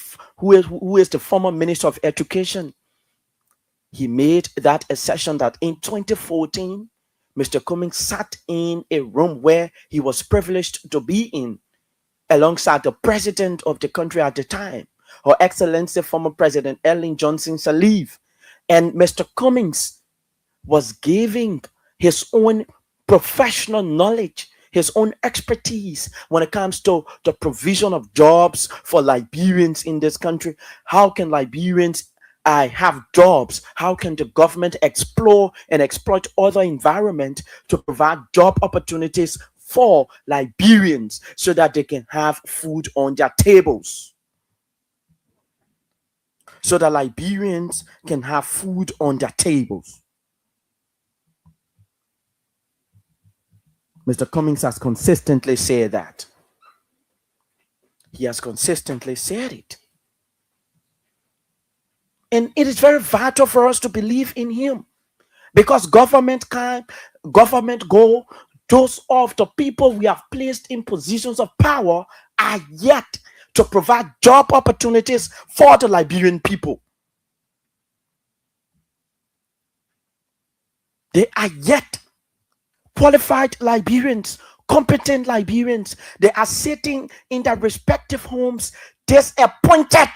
Speaker 1: former Minister of Education, he made that assertion that in 2014, Mr. Cummings sat in a room where he was privileged to be in, alongside the president of the country at the time, Her Excellency former President Ellen Johnson Sirleaf. And Mr. Cummings was giving his own professional knowledge, his own expertise when it comes to the provision of jobs for Liberians in this country. How can Liberians have jobs? How can the government explore and exploit other environments to provide job opportunities for Liberians so that they can have food on their tables? So that Liberians can have food on their tables. Mr. Cummings has consistently said that. He has consistently said it. And it is very vital for us to believe in him. Because government go, those of the people we have placed in positions of power are yet to provide job opportunities for the Liberian people. They are yet qualified Liberians, competent Liberians. They are sitting in their respective homes disappointed,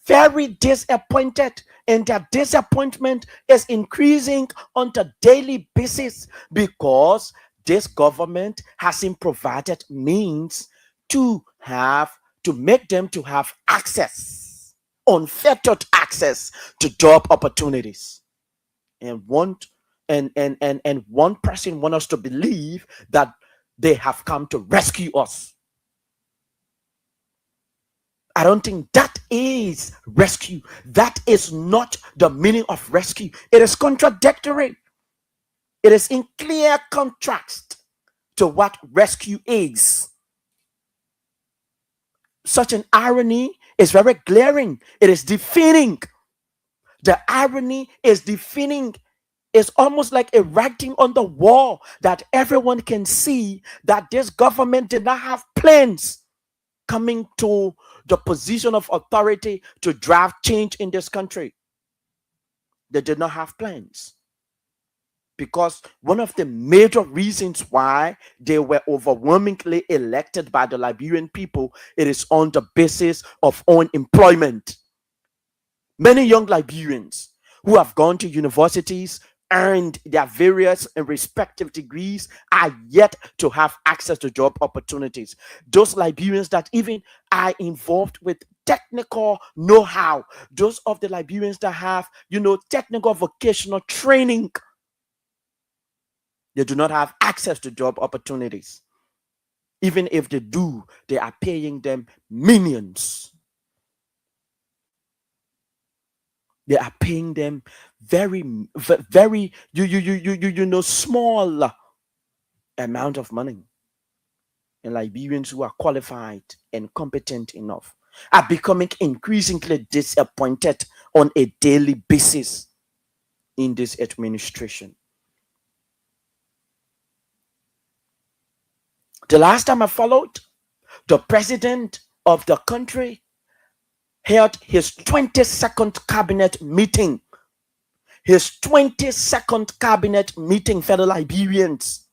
Speaker 1: very disappointed, and their disappointment is increasing on a daily basis because this government hasn't provided means to make them to have access, unfettered access to job opportunities. And one person wants us to believe that they have come to rescue us. I don't think that is rescue. That is not the meaning of rescue. It is contradictory. It is in clear contrast to what rescue is. Such an irony is very glaring. It is defeating. The irony is defeating. It's almost like a writing on the wall that everyone can see that this government did not have plans coming to the position of authority to drive change in this country. They did not have plans. Because one of the major reasons why they were overwhelmingly elected by the Liberian people, it is on the basis of unemployment. Many young Liberians who have gone to universities, earned their various and respective degrees, are yet to have access to job opportunities. Those Liberians that even are involved with technical know-how, those of the Liberians that have, technical vocational training, they do not have access to job opportunities. Even if they do, they are paying them millions. They are paying them very small amount of money. And Liberians who are qualified and competent enough are becoming increasingly disappointed on a daily basis in this administration. The last time I followed, the president of the country held his 22nd cabinet meeting. His 22nd cabinet meeting, fellow Liberians.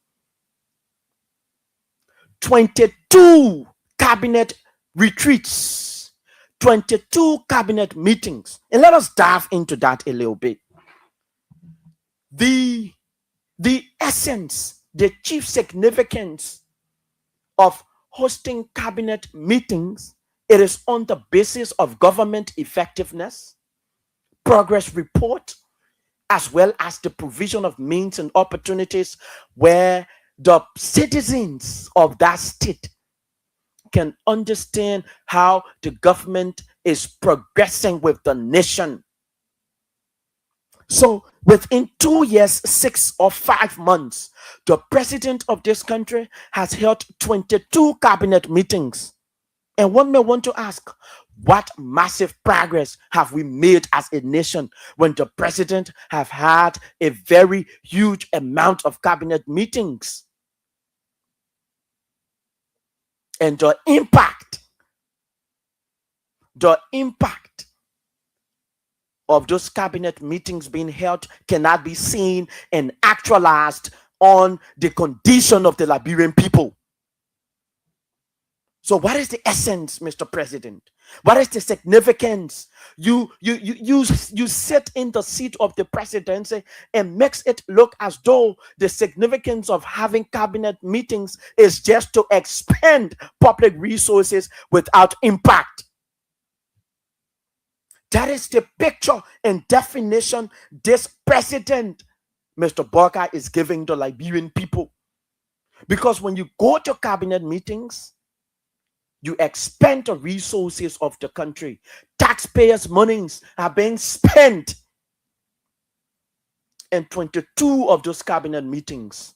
Speaker 1: 22 cabinet retreats. 22 cabinet meetings. And let us dive into that a little bit. The essence, the chief significance of hosting cabinet meetings, it is on the basis of government effectiveness, progress report, as well as the provision of means and opportunities where the citizens of that state can understand how the government is progressing with the nation. So within 2 years, 6 or 5 months, the president of this country has held 22 cabinet meetings. And one may want to ask, what massive progress have we made as a nation when the president have had a very huge amount of cabinet meetings? And the impact of those cabinet meetings being held cannot be seen and actualized on the condition of the Liberian people. So what is the essence, Mr. President? What is the significance? You sit in the seat of the presidency and makes it look as though the significance of having cabinet meetings is just to expend public resources without impact. That is the picture and definition this president, Mr. Barker, is giving the Liberian people. Because when you go to cabinet meetings, you expend the resources of the country. Taxpayers' monies are being spent. And 22 of those cabinet meetings,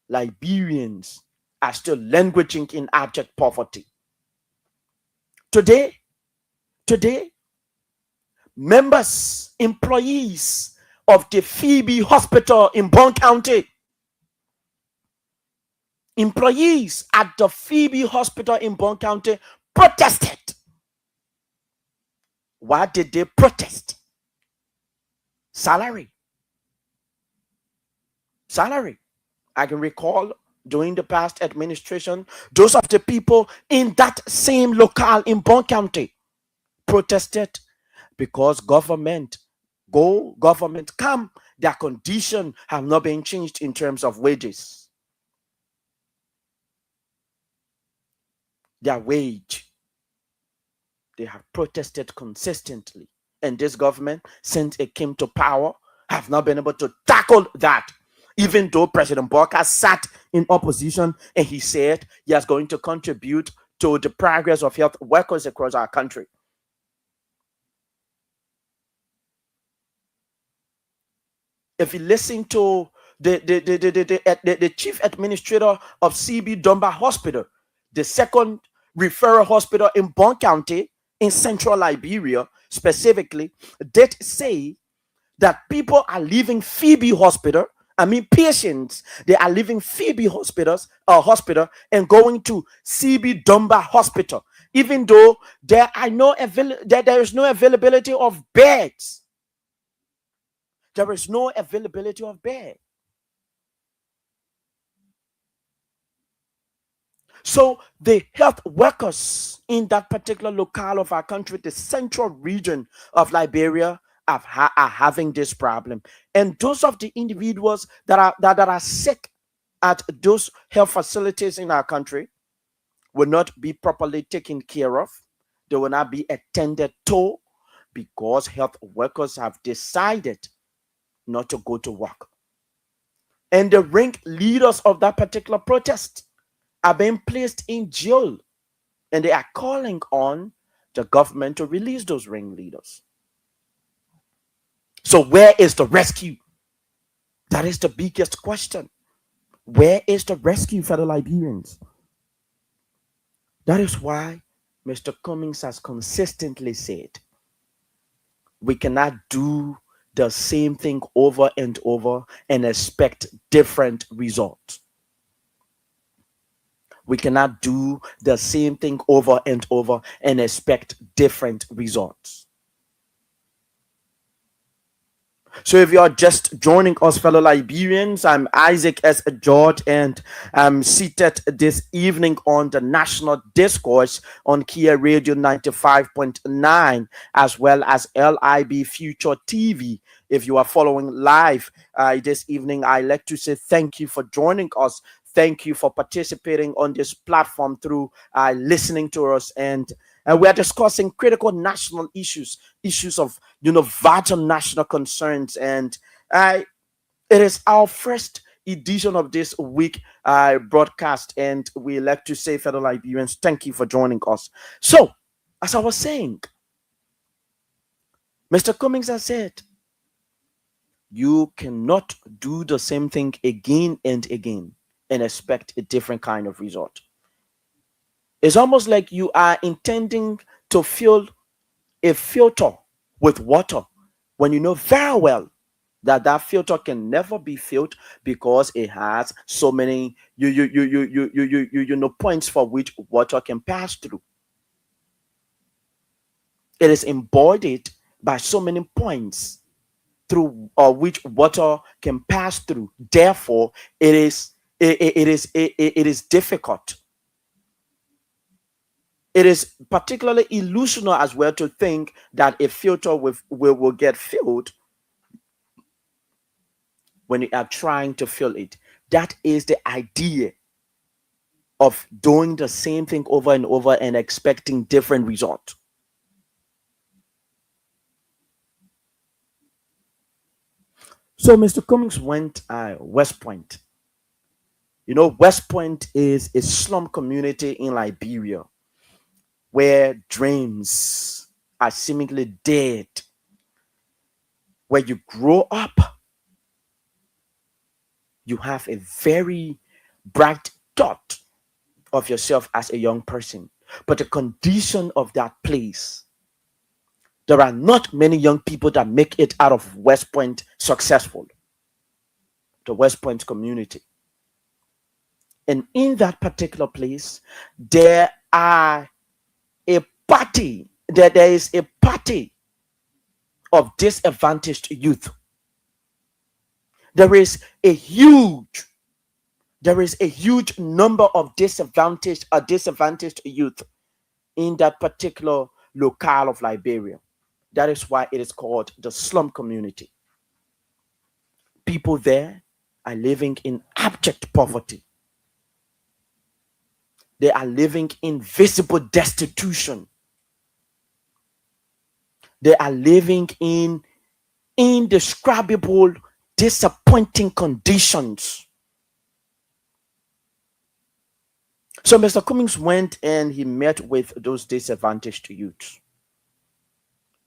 Speaker 1: Liberians are still languishing in abject poverty. Today, members, employees of the Phoebe Hospital in Bon County, employees at the Phoebe Hospital in Bon County protested. Why did they protest? Salary. I can recall during the past administration, those of the people in that same locale in Bon County protested because government come, their condition have not been changed in terms of wages. Their wage. They have protested consistently. And this government, since it came to power, have not been able to tackle that. Even though President Barker sat in opposition and he said he is going to contribute to the progress of health workers across our country. If you listen to the chief administrator of CB Dunbar Hospital, the second referral hospital in Bon County in central Liberia specifically, did say that people are leaving Phoebe Hospital. I mean, patients, they are leaving Phoebe hospital and going to CB Dunbar Hospital, even though there is no availability of beds. There is no availability of bed. So the health workers in that particular locale of our country, the central region of Liberia, are having this problem. And those of the individuals that are sick at those health facilities in our country will not be properly taken care of. They will not be attended to because health workers have decided not to go to work. And the ringleaders of that particular protest are being placed in jail, and they are calling on the government to release those ringleaders. So where is the rescue? That is the biggest question. Where is the rescue for the Liberians? That is why Mr. Cummings has consistently said we cannot do the same thing over and over and expect different results. We cannot do the same thing over and over and expect different results. So if you are just joining us, fellow Liberians, I'm Isaac S. George, and I'm seated this evening on the National Discourse on Kia Radio 95.9, as well as LIB Future TV. If you are following live this evening, I'd like to say thank you for joining us. Thank you for participating on this platform through listening to us, and we are discussing critical national issues of vital national concerns, and it is our first edition of this week broadcast, and we like to say, fellow Liberians, thank you for joining us. So, as I was saying, Mr. Cummings has said, you cannot do the same thing again and again and expect a different kind of result. It's almost like you are intending to fill a filter with water when you know very well that that filter can never be filled because it has so many points for which water can pass through. It is embodied by so many points through which water can pass through. Therefore, it is difficult. It is particularly illusional as well to think that a filter will get filled when you are trying to fill it. That is the idea of doing the same thing over and over and expecting different results. So Mr. Cummings went West Point. West Point is a slum community in Liberia where dreams are seemingly dead, where you grow up, you have a very bright thought of yourself as a young person, but the condition of that place, there are not many young people that make it out of West Point successful, the West Point community. And in that particular place, there is a party of disadvantaged youth. There is a huge number of disadvantaged youth in that particular locale of Liberia. That is why it is called the slum community. People there are living in abject poverty. They are living in visible destitution. They are living in indescribable, disappointing conditions. So Mr. Cummings went and he met with those disadvantaged youths.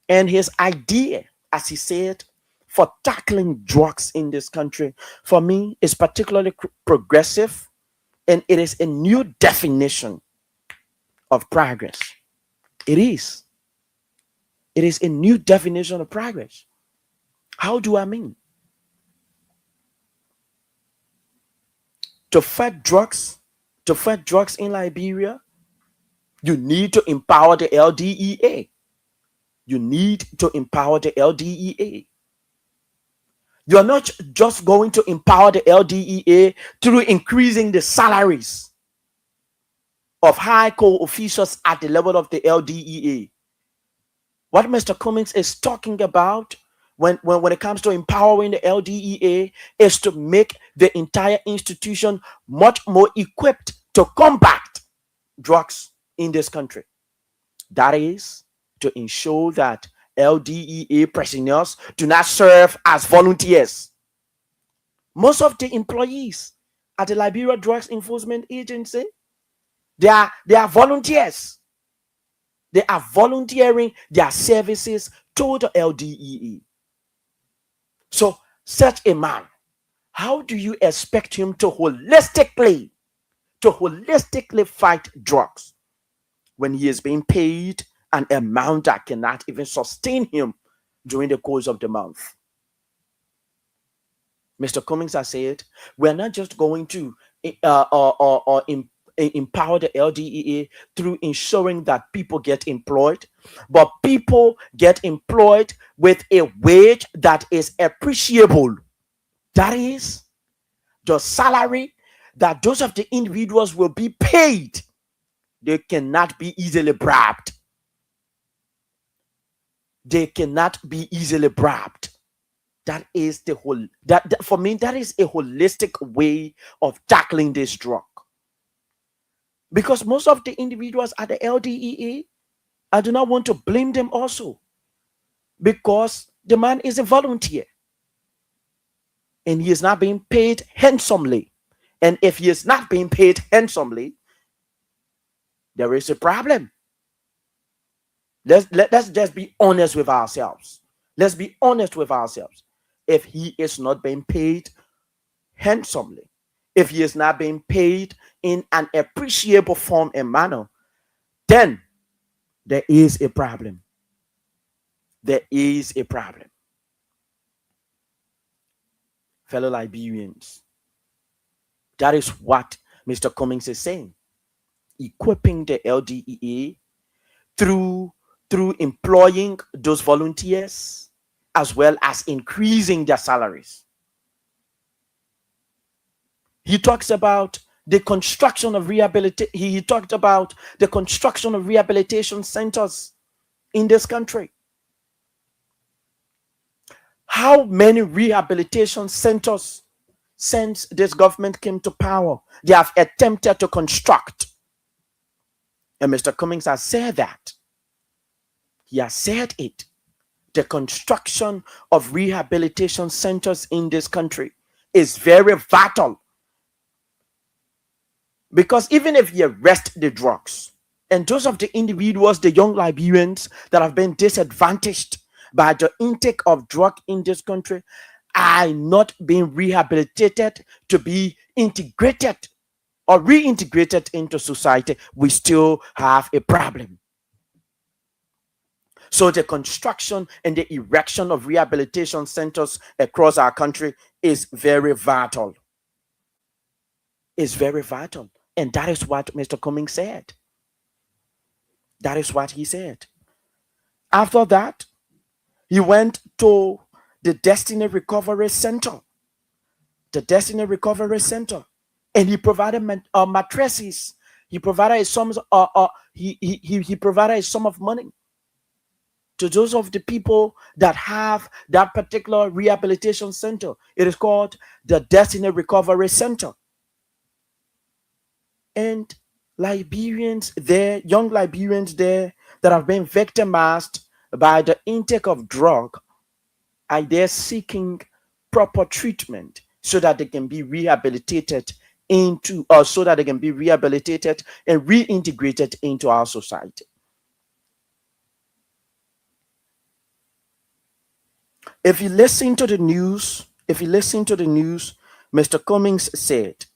Speaker 1: And his idea, as he said, for tackling drugs in this country, for me, is particularly progressive, and it is a new definition of progress. It is. It is a new definition of progress. How do I mean? To fight drugs, in Liberia, you need to empower the LDEA. You need to empower the LDEA. You are not just going to empower the LDEA through increasing the salaries of high co-officials at the level of the LDEA. What Mr. Cummings is talking about when it comes to empowering the LDEA is to make the entire institution much more equipped to combat drugs in this country. That is to ensure that LDEA personnel do not serve as volunteers. Most of the employees at the Liberia Drugs Enforcement Agency, they are volunteers. They are volunteering their services to the LDEA. So, such a man, how do you expect him to holistically fight drugs when he is being paid an amount that cannot even sustain him during the course of the month? Mr. Cummings has said, we're not just going to empower the LDEA through ensuring that people get employed, but people get employed with a wage that is appreciable. That is the salary that those of the individuals will be paid. They cannot be easily bribed. They cannot be easily bribed. That is the whole, that for me, that is a holistic way of tackling this drug. Because most of the individuals at the LDEA, I do not want to blame them also, because the man is a volunteer and he is not being paid handsomely. And if he is not being paid handsomely, there is a problem. Let's just be honest with ourselves. Let's be honest with ourselves. If he is not being paid handsomely, if he is not being paid in an appreciable form and manner, then there is a problem. There is a problem. Fellow Liberians, that is what Mr. Cummings is saying. Equipping the LDEA through employing those volunteers, as well as increasing their salaries. He talks about the construction of He talked about the construction of rehabilitation centers in this country. How many rehabilitation centers since this government came to power they have attempted to construct? And Mr. Cummings has said that. He has said it. The construction of rehabilitation centers in this country is very vital. Because even if you arrest the drugs, and those of the individuals, the young Liberians that have been disadvantaged by the intake of drug in this country, are not being rehabilitated to be integrated or reintegrated into society, we still have a problem. So the construction and the erection of rehabilitation centers across our country is very vital. It's very vital. And that is what Mr. Cummings said. That is what he said. After that, he went to the Destiny Recovery Center. The Destiny Recovery Center. And he provided mattresses. He provided some he provided a sum of money to those of the people that have that particular rehabilitation center. It is called the Destiny Recovery Center. And Liberians there, young Liberians there that have been victimized by the intake of drug, are there seeking proper treatment so that they can be rehabilitated into so that they can be rehabilitated and reintegrated into our society. If you listen to the news, Mr. Cummings said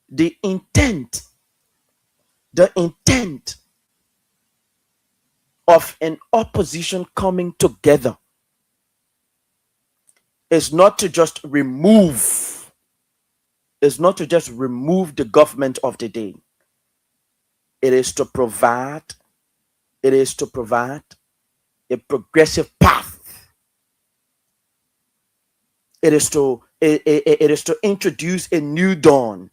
Speaker 1: the intent of an opposition coming together is not to just remove the government of the day. It is to provide a progressive path. It is to introduce a new dawn.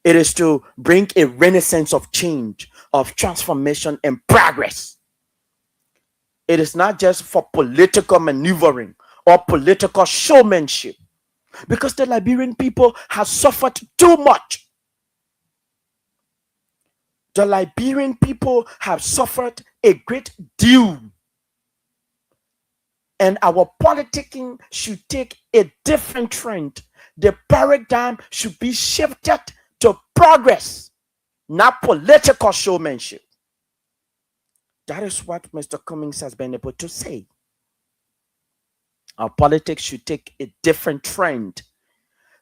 Speaker 1: It is to bring a renaissance of change, of transformation and progress. It is not just for political maneuvering or political showmanship, because the Liberian people have suffered too much. The Liberian people have suffered a great deal. And our politicking should take a different trend. The paradigm should be shifted to progress, not political showmanship. That is what Mr. Cummings has been able to say. Our politics should take a different trend.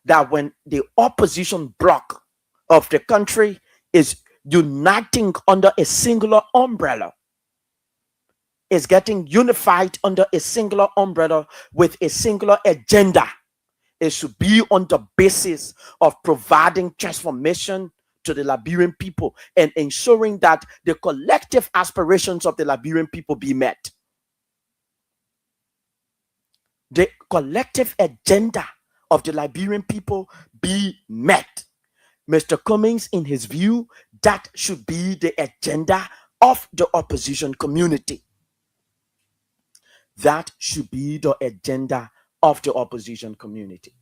Speaker 1: That when the opposition bloc of the country is uniting under a singular umbrella, is getting unified under a singular umbrella with a singular agenda, it should be on the basis of providing transformation to the Liberian people and ensuring that the collective aspirations of the Liberian people be met. The collective agenda of the Liberian people be met. Mr. Cummings, in his view, that should be the agenda of the opposition community. That should be the agenda of the opposition community.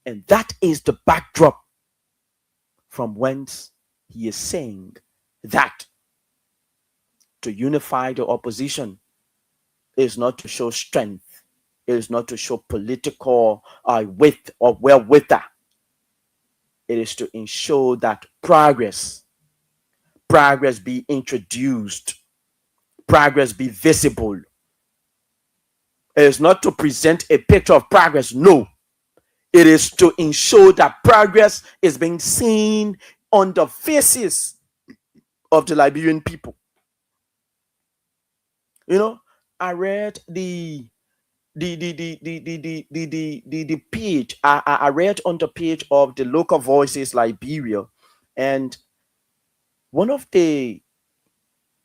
Speaker 1: And that is the backdrop from whence he is saying that to unify the opposition is not to show strength, it is not to show political width or wherewithal. It is to ensure that progress be introduced, progress be visible. It is not to present a picture of progress, no. It is to ensure that progress is being seen on the faces of the Liberian people. You know, I read the page. I read on the page of the Local Voices Liberia, and one of the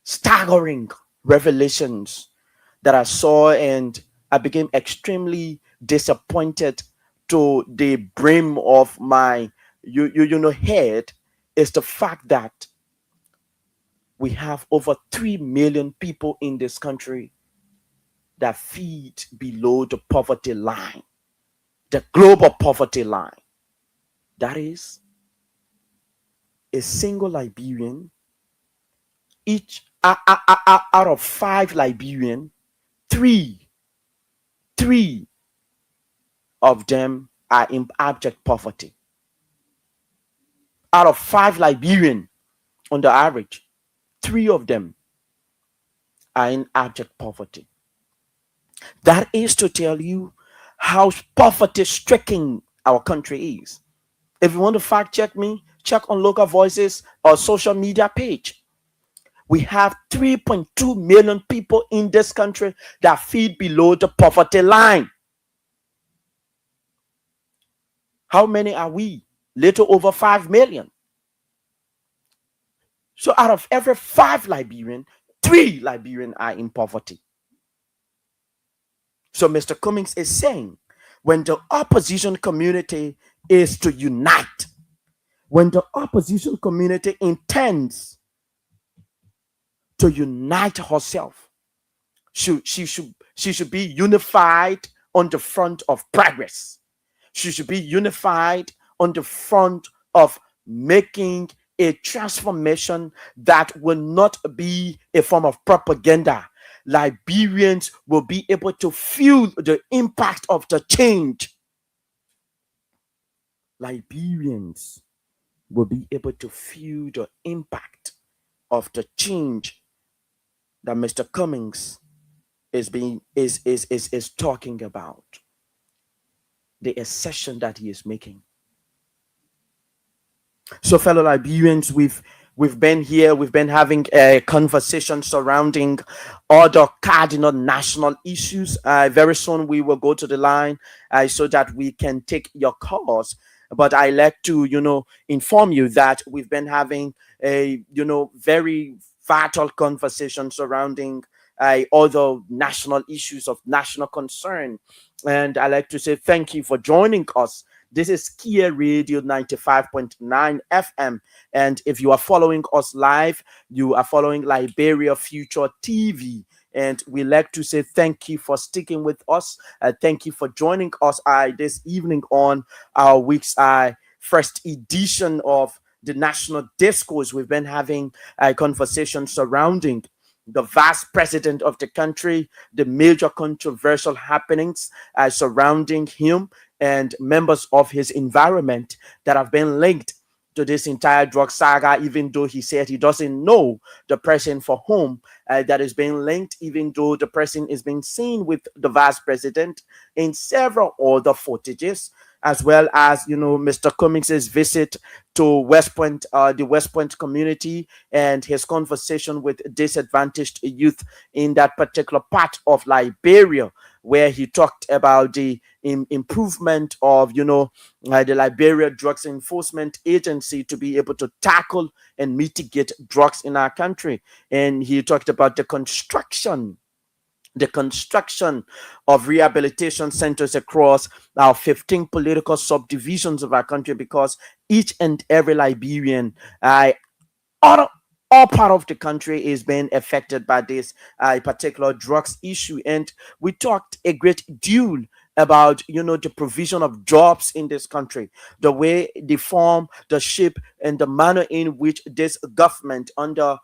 Speaker 1: staggering revelations that I saw, and I became extremely disappointed to the brim of my head, is the fact that we have over 3 million people in this country that feed below the poverty line, the global poverty line. That is a single Liberian, each out of 5 Liberian, three of them are in abject poverty. Out of 5 Liberian, on the average, 3 of them are in abject poverty. That is to tell you how poverty-stricken our country is. If you want to fact check me, check on Local Voices or social media page. We have 3.2 million people in this country that feed below the poverty line. How many are we? Little over 5 million. So out of every 5 Liberian, 3 Liberian are in poverty. So Mr. Cummings is saying, when the opposition community is to unite, when the opposition community intends to unite herself, she should be unified on the front of progress. She should be unified on the front of making a transformation that will not be a form of propaganda. Liberians will be able to feel the impact of the change. Liberians will be able to feel the impact of the change that Mr. Cummings is talking about, the assertion that he is making. So, fellow Liberians, we've been here, we've been having a conversation surrounding other cardinal national issues. Very soon we will go to the line so that we can take your calls. But I like to, inform you that we've been having a, very vital conversation surrounding other national issues of national concern. And I like to say thank you for joining us. This is Kia Radio 95.9 FM. And if you are following us live, you are following LIB Future TV. And we like to say thank you for sticking with us. Thank you for joining us this evening on our week's first edition of the National Discourse. We've been having a conversation surrounding the vice president of the country, the major controversial happenings surrounding him, and members of his environment that have been linked to this entire drug saga, even though he said he doesn't know the person for whom that is being linked, even though the person is being seen with the vice president in several other footages, as well as, Mr. Cummings's visit to West Point, the West Point community, and his conversation with disadvantaged youth in that particular part of Liberia, where he talked about the improvement of, the Liberia Drugs Enforcement Agency to be able to tackle and mitigate drugs in our country. And he talked about the construction of rehabilitation centers across our 15 political subdivisions of our country, because each and every Liberian, all, all part of the country is being affected by this particular drugs issue. And we talked a great deal about, the provision of jobs in this country, the way, the form, the shape, and the manner in which this government under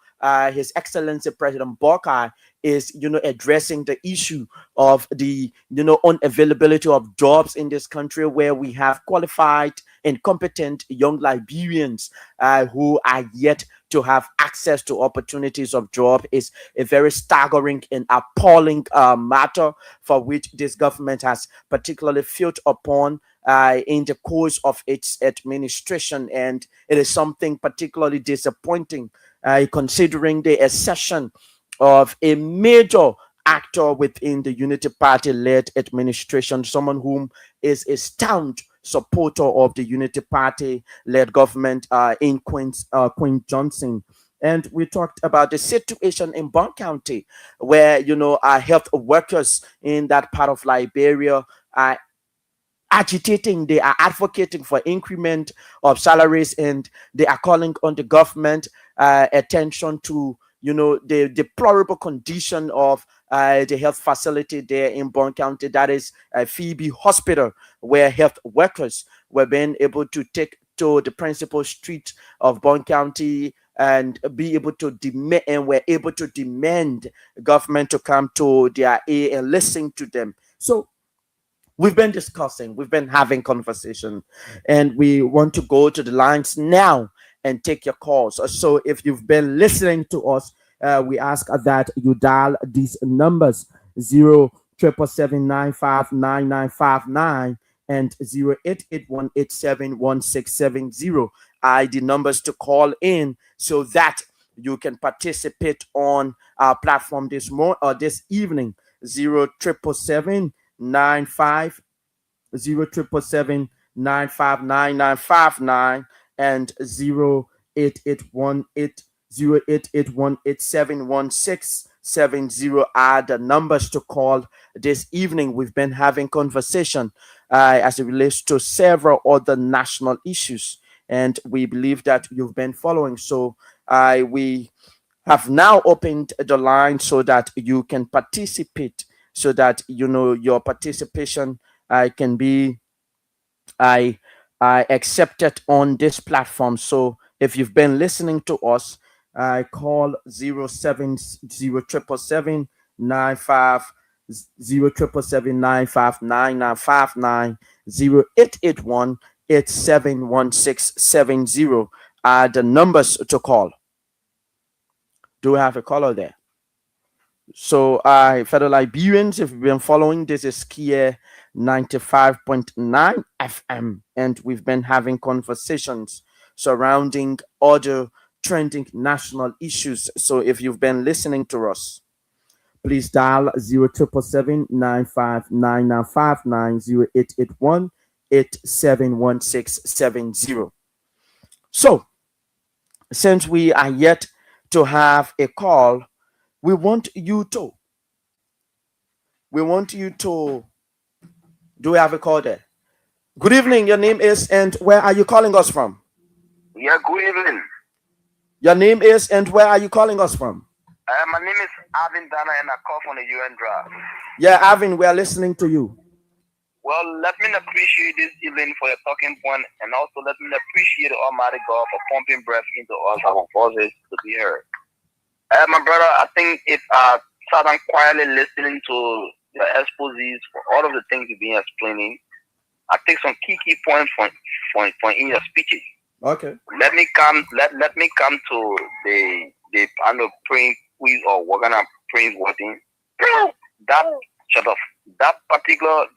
Speaker 1: His Excellency President Bokai is, addressing the issue of the, unavailability of jobs in this country, where we have qualified and competent young Liberians who are yet to have access to opportunities of job, is a very staggering and appalling matter, for which this government has particularly felt upon in the course of its administration. And it is something particularly disappointing, considering the accession of a major actor within the Unity Party led administration, someone whom is a staunch supporter of the Unity Party led government in Queen Johnson. And we talked about the situation in Bon County, where, our health workers in that part of Liberia are agitating, they are advocating for increment of salaries, and they are calling on the government attention to, the deplorable condition of the health facility there in Bon County, that is Phoebe Hospital, where health workers were being able to take to the principal street of Bon County and be able to demand, and were able to demand government to come to their aid and listen to them. So we've been discussing, we've been having conversation, and we want to go to the lines now and take your calls. So if you've been listening to us, we ask that you dial these numbers: 07779599959 and 0881871670. The numbers to call in so that you can participate on our platform this evening: 077795 0777959959 and 0881871670 are the numbers to call this evening. We've been having conversation as it relates to several other national issues, and we believe that you've been following. So we have now opened the line so that you can participate, so that your participation can be accepted on this platform. So if you've been listening to us, call 0707775 0881 871670 are the numbers to call. Do we have a caller there? So, fellow Liberians, if you've been following, this is Kia 95.9 FM, and we've been having conversations surrounding other trending national issues. So, if you've been listening to us, please dial 0777 959 871670. So, since we are yet to have a call, we want you to. Do we have a call there? Good evening. Your name is and where are you calling us from?
Speaker 6: Yeah, good evening.
Speaker 1: Your name is and where are you calling us from?
Speaker 6: My name is Avin Dana and I call from the UN Drive.
Speaker 1: Yeah, Avin, we are listening to you.
Speaker 6: Well, let me appreciate this evening for your talking point, and also let me appreciate Almighty God for pumping breath into us, our voices to be heard. My brother, I think if I sat down quietly listening to your exposés for all of the things you've been explaining, I take some key points from in your speeches.
Speaker 1: Okay.
Speaker 6: Let me come to the praying quiz, or we're gonna pray wording. That shut off. That particular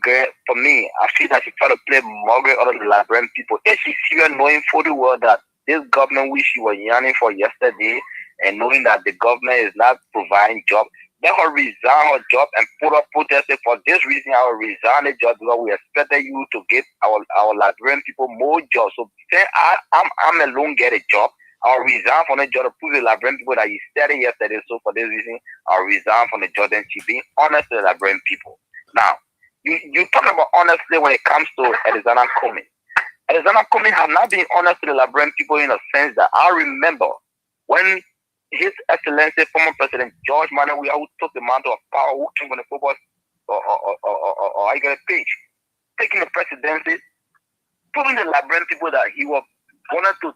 Speaker 6: girl, for me, I feel that she tried to play Margaret out of the Liberian people. If she's here knowing for the world that this government which she was yearning for yesterday, and knowing that the government is not providing jobs, let her resign her job and put up protest. For this reason, I will resign the job because we expected you to give our Liberian people more jobs. So say I'm alone get a job, I'll resign from the job to prove the Liberian people that you said it yesterday. So for this reason, I'll resign from the job. And she being honest to the Liberian people. Now, you talk about honesty when it comes to Alexander Cummings. Alexander Cummings have not been honest to the Liberian people in a sense that I remember when His Excellency, former President George Manuel, who took the mantle of power, who came from the football or I get a page, taking the presidency, proving the Liberian people that he was wanted to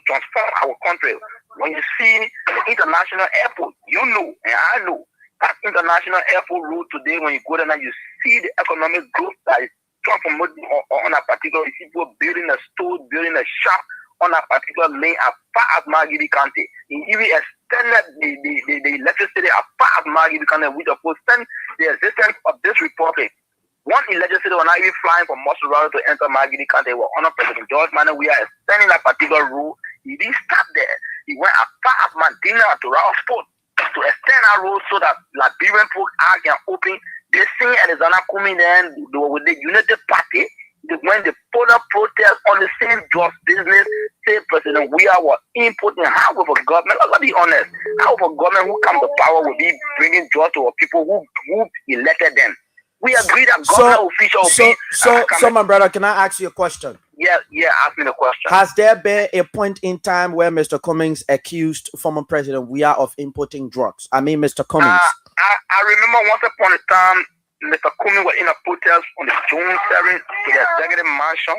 Speaker 6: transform our country. When you see the international airport, you know, and I know, that international airport route today, when you go there now, you see the economic growth that is transformed on a particular, you see people building a store, building a shop on a particular lane as far as Magidi County. He even extended the electricity as far as Magidi County, which opposed the existence of this republic. One electricity was not even flying from Mosurado to enter Magidi County. Well, under President George Manuel, we are extending that particular rule. He didn't stop there. He went as far as Mandina to Ralsport to extend our road so that Liberian folk can open. They sing Alexander Cummings then with the United Party. When they put up protests on the same jobs business, say President, we are what importing. How of a government? Let's be honest. How of a government who comes to power will be bringing jobs to our people who elected them? We agree that government officials.
Speaker 1: So, my brother, can I ask you a question?
Speaker 6: Yeah, ask me the question.
Speaker 1: Has there been a point in time where Mr. Cummings accused former President Weah of importing drugs? I mean, Mr. Cummings.
Speaker 6: I remember once upon a time, Mr. Cummings was in a protest on the June 7th to the executive mansion.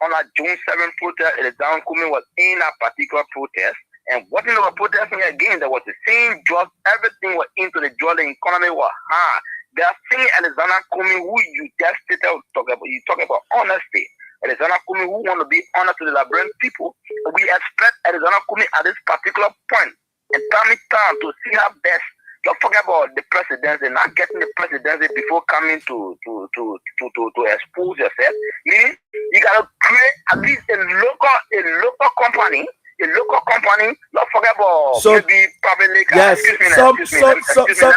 Speaker 6: On a June 7th protest, Alexander Cummings was in a particular protest. And what they were protesting again, there was the same drugs, everything was into the drug, the economy was high. They are saying Alexander Cummings, who you just stated, you talk about honesty. Alexander Cummings, who want to be honest to the Liberian people. We expect Alexander Cummings at this particular point and time to see her best. Don't forget about the presidency, not getting the presidency before coming to expose yourself. Meaning, you gotta create at least a local company. Don't forget about maybe public.
Speaker 1: Yes.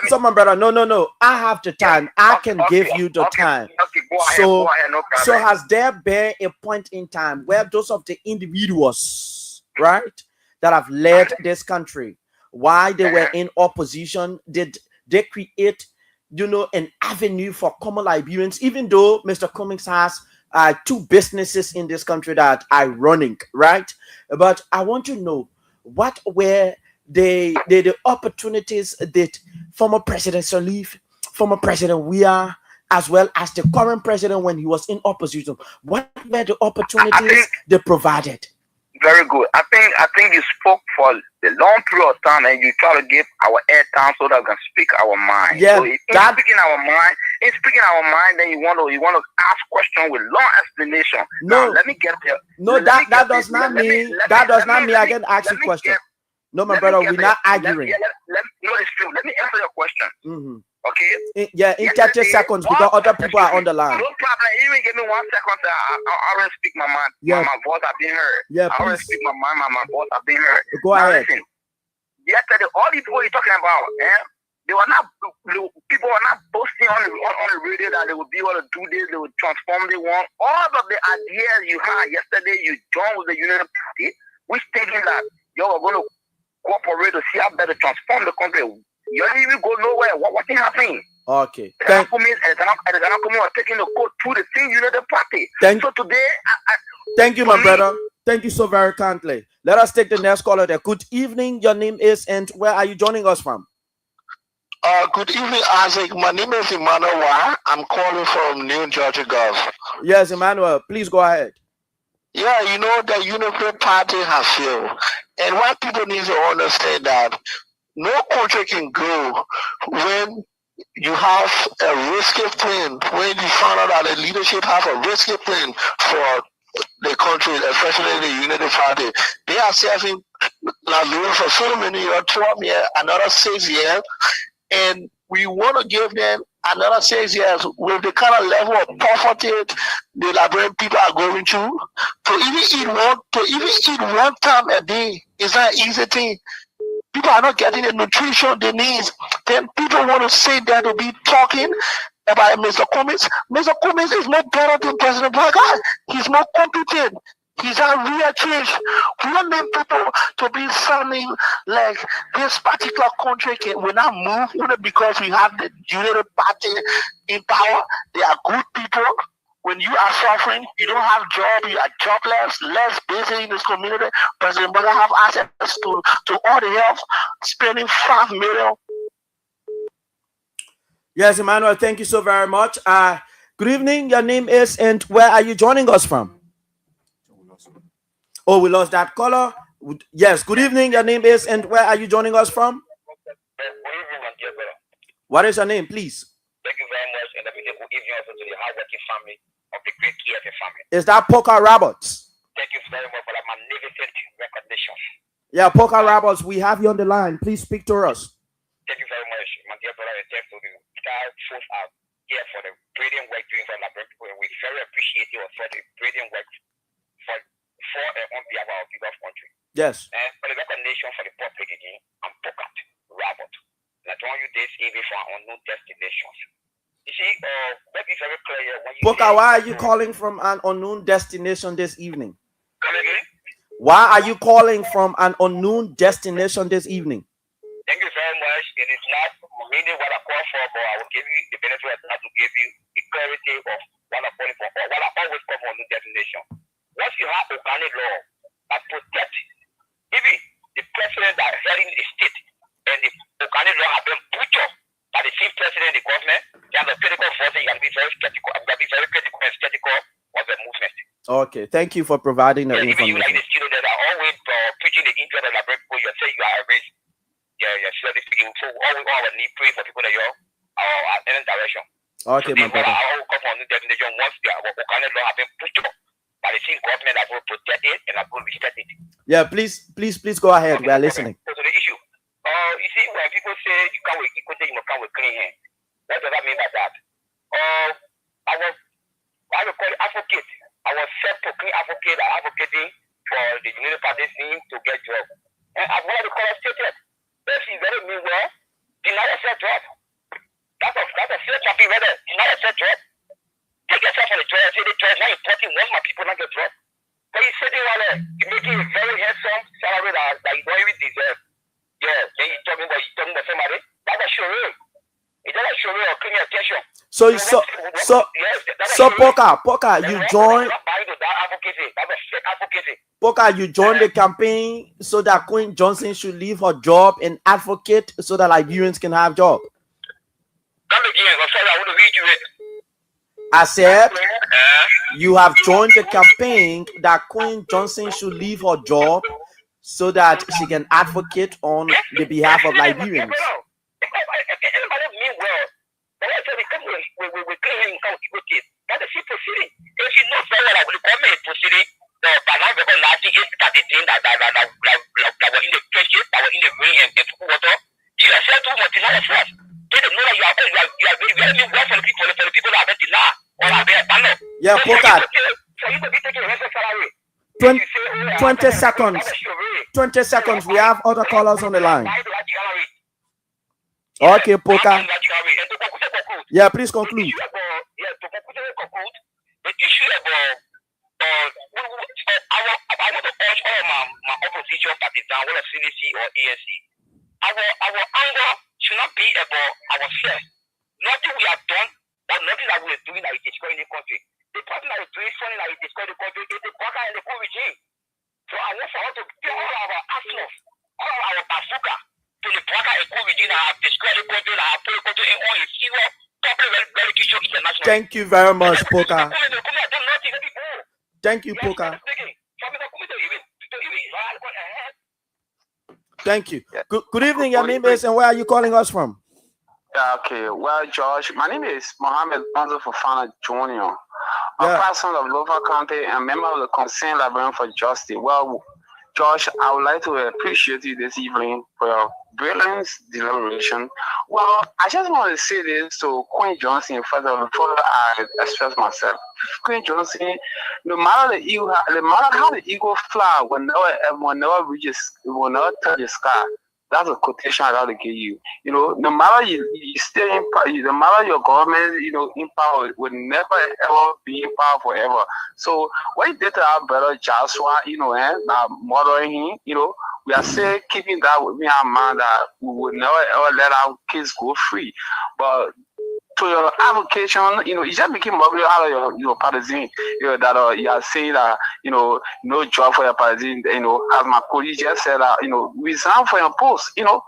Speaker 1: So, my brother, no. I have the time. I can give you the time.
Speaker 6: Okay, go ahead, no problem.
Speaker 1: So, has there been a point in time where those of the individuals, right, that have led this country, while they were in opposition, did they create, an avenue for common Liberians, even though Mr. Cummings has two businesses in this country that are running, right? But I want to know, what were the opportunities that former President Salif, former President Weah, as well as the current president when he was in opposition, what were the opportunities they provided?
Speaker 6: Very good. I think you spoke for the long period of time, and you try to give our airtime so that we can speak our mind.
Speaker 1: Yeah,
Speaker 6: so if speaking our mind, in speaking our mind, then you want to ask questions with long explanation.
Speaker 1: No,
Speaker 6: now, let me get there.
Speaker 1: No, that does not mean I can ask you question. No, my brother, we're not arguing.
Speaker 6: No, it's true. Let me answer your question.
Speaker 1: Mm-hmm.
Speaker 6: Okay.
Speaker 1: In 30 seconds because other people are on the line.
Speaker 6: No problem. Even give me 1 second. I already speak my mind.
Speaker 1: Yeah.
Speaker 6: My voice have been heard.
Speaker 1: Yeah,
Speaker 6: I already speak my mind. My voice have been heard.
Speaker 1: Go ahead.
Speaker 6: Listen, yesterday, all these people you're talking about, people are not boasting on the radio that they would be able to do this, they would transform the one. All of the ideas you had yesterday, you joined with the United Party, which thinking that you are going to cooperate to see how better transform the country. You don't even go nowhere. What can happen?
Speaker 1: Okay.
Speaker 6: The Anakomi are taking the code through the same United Party. So today,
Speaker 1: thank you, my brother. Thank you so very kindly. Let us take the next caller there. Good evening. Your name is and where are you joining us from?
Speaker 7: Good evening, Isaac. My name is Emmanuel. I'm calling from New Georgia Gulf.
Speaker 1: Yes, Emmanuel. Please go ahead.
Speaker 7: Yeah, you know, the United Party has failed. And what people need to understand that no country can grow when you have a risky plan, when you find out that the leadership have a risky plan for the country, especially the United Party. They are serving like for so many years, 12 years, another 6 years, and we want to give them another 6 years with the kind of level of poverty the Liberian people are going through. To even eat one time a day is not an easy thing. People are not getting the nutrition they need. Then people want to sit there to be talking about Mr. Cummings. Mr. Cummings is not better than President Blackguard. He's more competent. He's a real change. We want them people to be sounding like this particular country will not move only because we have the United Party in power. They are good people. When you are suffering, you don't have job, you are jobless, less busy in this community. President Blackguard have access to all the help, spending $5 million.
Speaker 1: Yes, Emmanuel, thank you so very much. Good evening. Your name is and where are you joining us from? Oh, we lost that caller. Yes, good evening. Your name is and where are you joining us from? What is your name, please?
Speaker 6: Thank you very much, and good evening also to the hardworking family of the great KFA family.
Speaker 1: Is that Poker Roberts?
Speaker 6: Thank you very much for that magnificent recognition.
Speaker 1: Yeah, Poker Roberts, we have you on the line. Please speak to us.
Speaker 6: Thank you very much, my dear brother, and thanks to the entire folks out here for the brilliant work doing for Liberian people. And we very appreciative of the brilliant work for and on behalf of our people of country.
Speaker 1: Yes.
Speaker 6: And for the recognition for the public again, I'm Poker Robert. And I told you this even for our unknown destinations. You see, let me be very clear when you
Speaker 1: Poker, why are you calling from an unknown destination this evening?
Speaker 6: Come again?
Speaker 1: Why are you calling from an unknown destination this evening?
Speaker 6: Thank you very much. It is not meaning what I call for, but I will give you the benefit of that to give you the clarity of what I'm calling for, or what I always call for a new destination. Once you have organic law that protect, even the president that is heading the state, and the organic law have been butchered by the chief president of the government, you have a critical force, you have to be very skeptical, you have to be very critical and skeptical of the movement.
Speaker 1: Okay, thank you for providing that
Speaker 6: information. Even you like
Speaker 1: information.
Speaker 6: the students that are always preaching the interest of the people, you say you are a race. Yeah, sure. Speaking, so all we all need pray for people that you are in direction.
Speaker 1: Okay,
Speaker 6: so
Speaker 1: my brother.
Speaker 6: I will come on the definition once the organic law have been pushed up by the chief government that will protect it and that will respect it.
Speaker 1: Yeah, please go ahead. We are listening.
Speaker 6: So to the issue, you see, when people say you come with equity, you come with clean hands. What does that mean by that? I will call it advocate. I was set to clean advocate, advocating for the United Party team to get job. And I've already called it stated. If you very mean well, deny yourself job. That's a fair champion, rather. Deny yourself job. Take yourself on the job and say the job is not important once my people not get job. But you're sitting on there, you're making a very handsome salary that you don't even deserve. Yeah, then you're talking about somebody. That's a sure. It's not a sure or clean attention.
Speaker 1: So Poker, you joined. Poker, you joined the campaign so that Queen Johnson should leave her job and advocate so that Liberians can have job.
Speaker 6: Come again. I'm sorry, I want to read you it.
Speaker 1: I said you have joined the campaign that Queen Johnson should leave her job so that she can advocate on the behalf of Liberians.
Speaker 6: Anybody mean well? But I said we come with we claim him come to case. That is proceeding. If you know very well that the government proceeding, the banana record last year is that the thing that was in the trenches, that was in the rain and took water. You are said to multinational first. They don't know that you are very well for the people that are better now or are there.
Speaker 1: Yeah, Poka.
Speaker 6: For you to be taking a salary.
Speaker 1: 20 seconds. 20 seconds. We have other callers on the line. Okay, Poka. Yeah, please conclude.
Speaker 6: The issue about I want to urge all my opposition parties down, whether CDC or ANC. Our anger should not be about ourselves. Nothing we have done, or nothing that we are doing that is destroying the country. The person that is doing something that is destroying the country is the Baka and the Cool regime. So I want for us to get all our arsenals, all our bazooka to the Baka and Cool regime that have destroyed the country, that have put the country in all its serious public relegation international.
Speaker 1: Thank you very much, Poka. Thank you, Poka. Thank you. Good evening. Your name is and where are you calling us from?
Speaker 8: Yeah, okay. Well, George, my name is Mohammed Bonzo Fofana Jr. I'm president of Lofa County and member of the Concerned Librarian for Justice. Well, George, I would like to appreciate you this evening for your brilliant deliberation. Well, I just want to say this to Queen Johnson first of all before I express myself. Queen Johnson, no matter the eagle, no matter how the eagle fly, will never touch the sky. That's a quotation I gotta give you. You know, no matter you stay in power, no matter your government, you know, in power, will never ever be in power forever. So what you did to our brother Joshua, you know, now murdering him, you know, we are still keeping that with me in mind that we would never ever let our kids go free. But to your application, you know, you just became mockery out of your partisan, you know, that you are saying that, you know, no job for your partisan, you know, as my colleague just said that, you know, resign for your post, you know,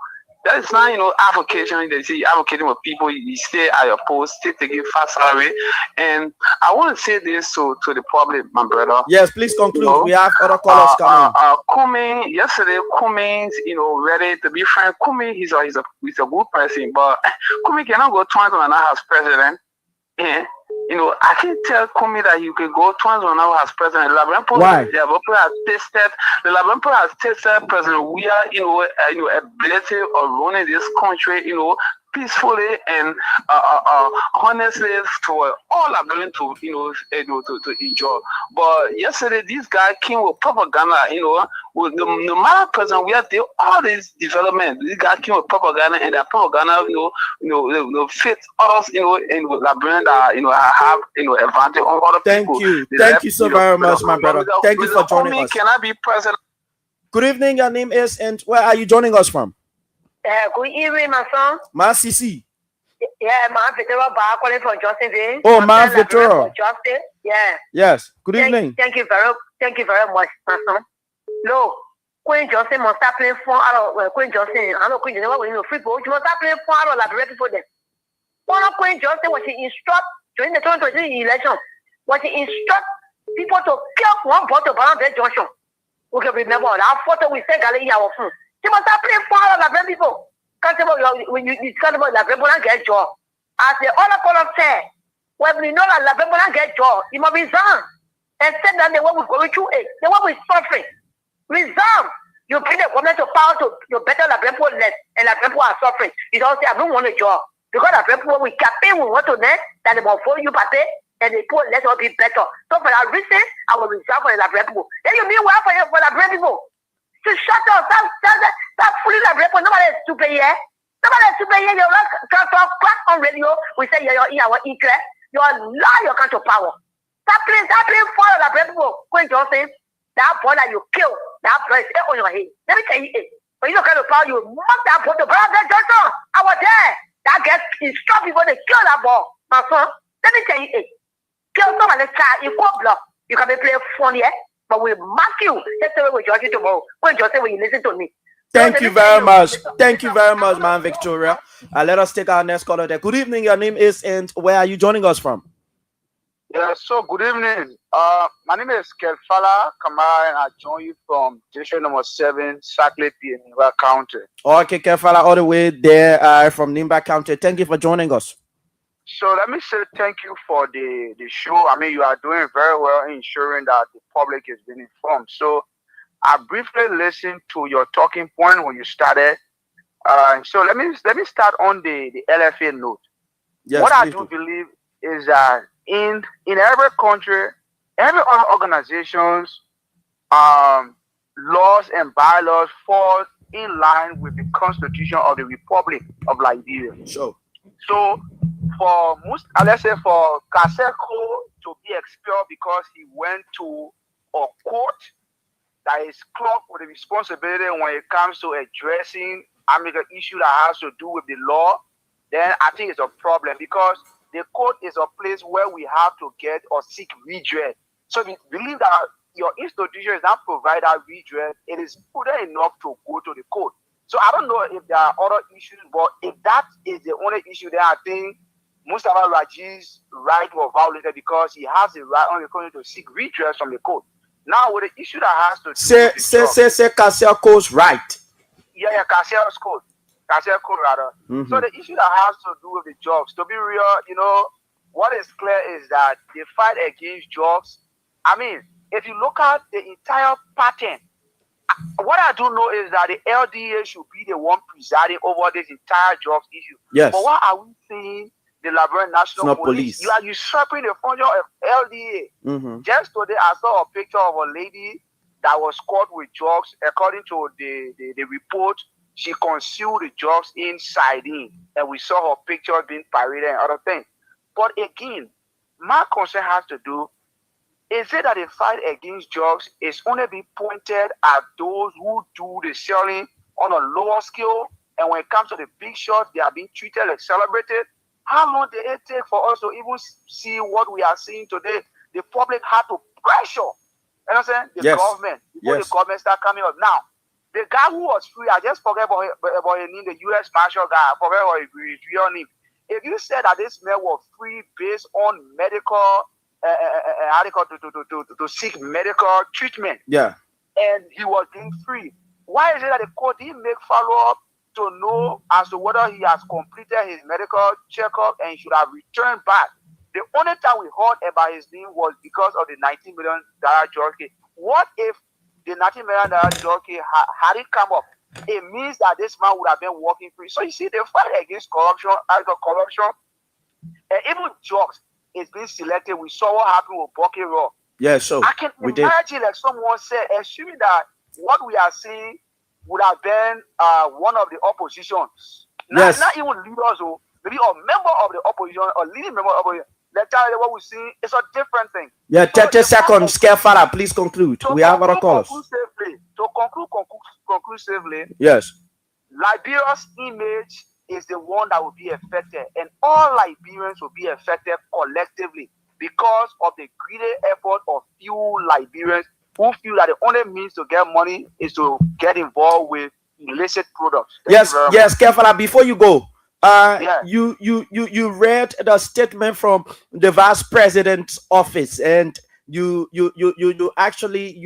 Speaker 8: that is not, you know, application. They say advocating with people, you stay at your post, still taking fast salary. And I want to say this to the public, my brother.
Speaker 1: Yes, please conclude. You know, we have other callers coming.
Speaker 8: Kumi, yesterday, Kumi, you know, ready to be frank. Kumi, he's a good person, but Kumi cannot go twice when I as president. And, you know, I can tell Kumi that you can go twice when I as president.
Speaker 1: Why?
Speaker 8: The Labyrinth has tested President we are, you know, ability of running this country, you know, peacefully and honestly to all are going to, you know, to enjoy. But yesterday, this guy came with propaganda, you know, with no matter person we are there, all this development. This guy came with propaganda, and that propaganda, you know, fit us, you know, in Labyrinth that, you know, have, you know, advantage on other people.
Speaker 1: Thank you so very much, my brother. Thank you for joining us.
Speaker 8: Can I be present?
Speaker 1: Good evening. Your name is and where are you joining us from?
Speaker 9: Good evening, my son.
Speaker 1: Ma Sisi.
Speaker 9: Yeah, Ma Victoria calling from Justin.
Speaker 1: Oh, Ma Victoria.
Speaker 9: Justin. Yeah.
Speaker 1: Yes. Good evening.
Speaker 9: Thank you very much, my son. No, Queen Justin must start playing for Queen Justin. I know Queen Justin. What we know, free people. You must start playing for like for them. One of Queen Justin was she instruct during the 2023 election. Was she instruct people to kill one bottle around their junction? We can remember that photo we said Galilee our phone. She must have played for all people. When you discuss about la people not get job. As the other color said, when we know that la people not get job, you must resign. And said that the one we going through it, the one we suffering. Resign. You bring the government to power to you better la people less, and la people are suffering. You don't say I don't want a job. Because la people we campaign we want to net that they will follow you pay and the poor less will be better. So for that reason, I will resign for la people. Then you mean what for la people? To shut up, stop fooling the people. Nobody is to pay here. Nobody is to pay here. You're not crack on radio. We say you're in our interest. You're lie your country power. Stop playing for the people. Queen Johnson, that boy that you kill, that boy is on your head. Let me tell you it. When you don't get the power, you mock that boy. Brother Johnson, I was there. That gets instruct people to kill that boy. My son, let me tell you it. Kill somebody, child, you go block. You can be playing funny, eh? But we mark you. That's the way we judge you tomorrow. When you say when you listen to me.
Speaker 1: Thank you very much. Thank you very much, man, Victoria. Let us take our next caller there. Good evening. Your name is and where are you joining us from?
Speaker 10: Yeah, so good evening. My name is Kelfala Kamara, and I join you from district number 7, Sackley in Nimba County.
Speaker 1: Okay, Kelfala, all the way there from Nimba County. Thank you for joining us.
Speaker 10: So let me say thank you for the show. I mean, you are doing very well in ensuring that the public is being informed. So I briefly listened to your talking point when you started. So let me start on the LFA note.
Speaker 1: Yes,
Speaker 10: What I
Speaker 1: please
Speaker 10: do
Speaker 1: do.
Speaker 10: believe is that in every country, every other organizations, laws and bylaws fall in line with the Constitution of the Republic of Liberia.
Speaker 1: Sure.
Speaker 10: So for most, let's say for Kaseko to be expelled because he went to a court that is clogged with the responsibility when it comes to addressing American issue that has to do with the law, then I think it's a problem because the court is a place where we have to get or seek redress. So we believe that your institution is not provide that redress, it is prudent enough to go to the court. So I don't know if there are other issues, but if that is the only issue, then I think Mustafa Raji's right was violated because he has the right on the court to seek redress from the court. Now with the issue that has to do
Speaker 1: Say
Speaker 10: with the
Speaker 1: say
Speaker 10: job,
Speaker 1: say Kasseko's right.
Speaker 10: yeah, Cassia's code. Cassia code rather. So the issue that has to do with the jobs, to be real, what is clear is that the fight against jobs. I mean, if you look at the entire pattern, what I do know is that the LDA should be the one presiding over this entire jobs issue.
Speaker 1: Yes.
Speaker 10: But what are we seeing? The Liberian National
Speaker 1: not
Speaker 10: Police.
Speaker 1: police.
Speaker 10: You are usurping the function of LDA. Just today, I saw a picture of a lady that was caught with drugs. According to the report, she concealed the drugs inside in, and we saw her picture being paraded and other things. But again, my concern has to do, is it that the fight against drugs is only being pointed at those who do the selling on a lower scale, and when it comes to the big shots, they are being treated like celebrated? How long did it take for us to even see what we are seeing today? The public had to pressure, you know what I'm saying? The government, before the government start coming up. Now, the guy who was free, I just forget about his name, the U.S. Marshal guy, I forget about his real name. If you said that this man was free based on medical, to seek medical treatment, and he was being free, why is it that the court didn't make follow-up to know as to whether he has completed his medical checkup and should have returned back? The only time we heard about his name was because of the $19 million drug case. What if the $19 million drug case had it come up? It means that this man would have been walking free. So you see, the fight against corruption, and even drugs is being selected. We saw what happened with Bucky Raw.
Speaker 1: Yeah, so
Speaker 10: I can imagine, like someone said, assuming that what we are seeing would have been one of the oppositions. Not even leaders, or maybe a member of the opposition, or leading member of the opposition. Let's tell you what we see. It's a different thing.
Speaker 1: Yeah, 30 seconds. Father, please conclude. We have other callers.
Speaker 10: To conclusively,
Speaker 1: yes.
Speaker 10: Liberia's image is the one that will be affected, and all Liberians will be affected collectively because of the greedy effort of few Liberians who feel that the only means to get money is to get involved with illicit products.
Speaker 1: Yes, Kefala, before you go, you read the statement from the vice president's office, and you actually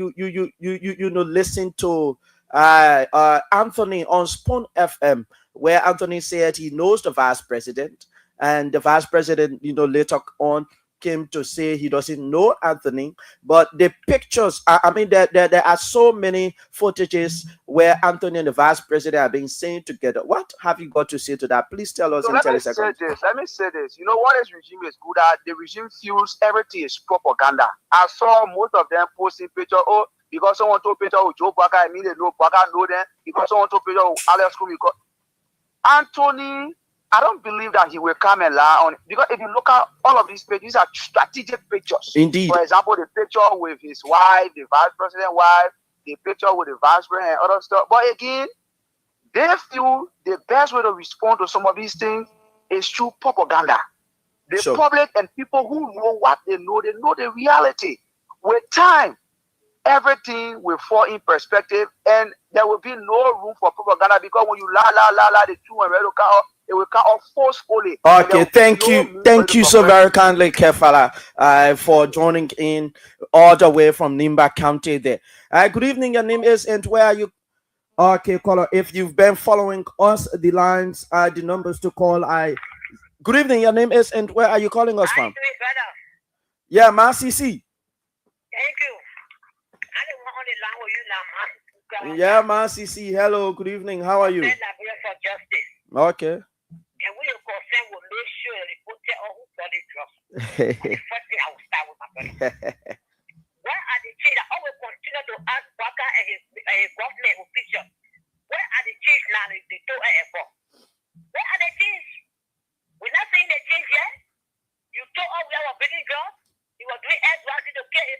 Speaker 1: listen to Anthony on Spoon FM, where Anthony said he knows the vice president, and the vice president later on came to say he doesn't know Anthony, but the pictures, I mean, there are so many footages where Anthony and the vice president are being seen together. What have you got to say to that? Please tell us in 30 seconds.
Speaker 10: Let me say this. You know what this regime is good at? The regime feels everything is propaganda. I saw most of them posting pictures, because someone took picture with Joe Baka, I mean they know Baka know them, because someone took picture with Alex Kumi. Anthony, I don't believe that he will come and lie on it, because if you look at all of these pictures, these are strategic pictures.
Speaker 1: Indeed.
Speaker 10: For example, the picture with his wife, the vice president's wife, the picture with the vice president and other stuff. But again, they feel the best way to respond to some of these things is through propaganda. The public and people who know what they know the reality. With time, everything will fall in perspective, and there will be no room for propaganda, because when you la the two and red will come up, it will come off forcefully.
Speaker 1: Okay, thank you so very kindly, Kefala, for joining in all the way from Nimba County there. Good evening, your name is, and where are you? Okay, caller, if you've been following us, the lines, the numbers to call, Good evening. Your name is and where are you calling us from? Yeah, Ma CC.
Speaker 9: Thank you. I don't want on the line with you now, man.
Speaker 1: Yeah, Ma CC. Hello. Good evening. How are you?
Speaker 9: For justice.
Speaker 1: Okay.
Speaker 9: And we are concerned will make sure the protect all who got it drugs. The first thing I will start with my brother. Where are the change? I always continue to ask Waka and his government officials. Where are the change now? They told her. Where are the change? We're not saying the change yet. You told us we have a big job. You were doing X, to get a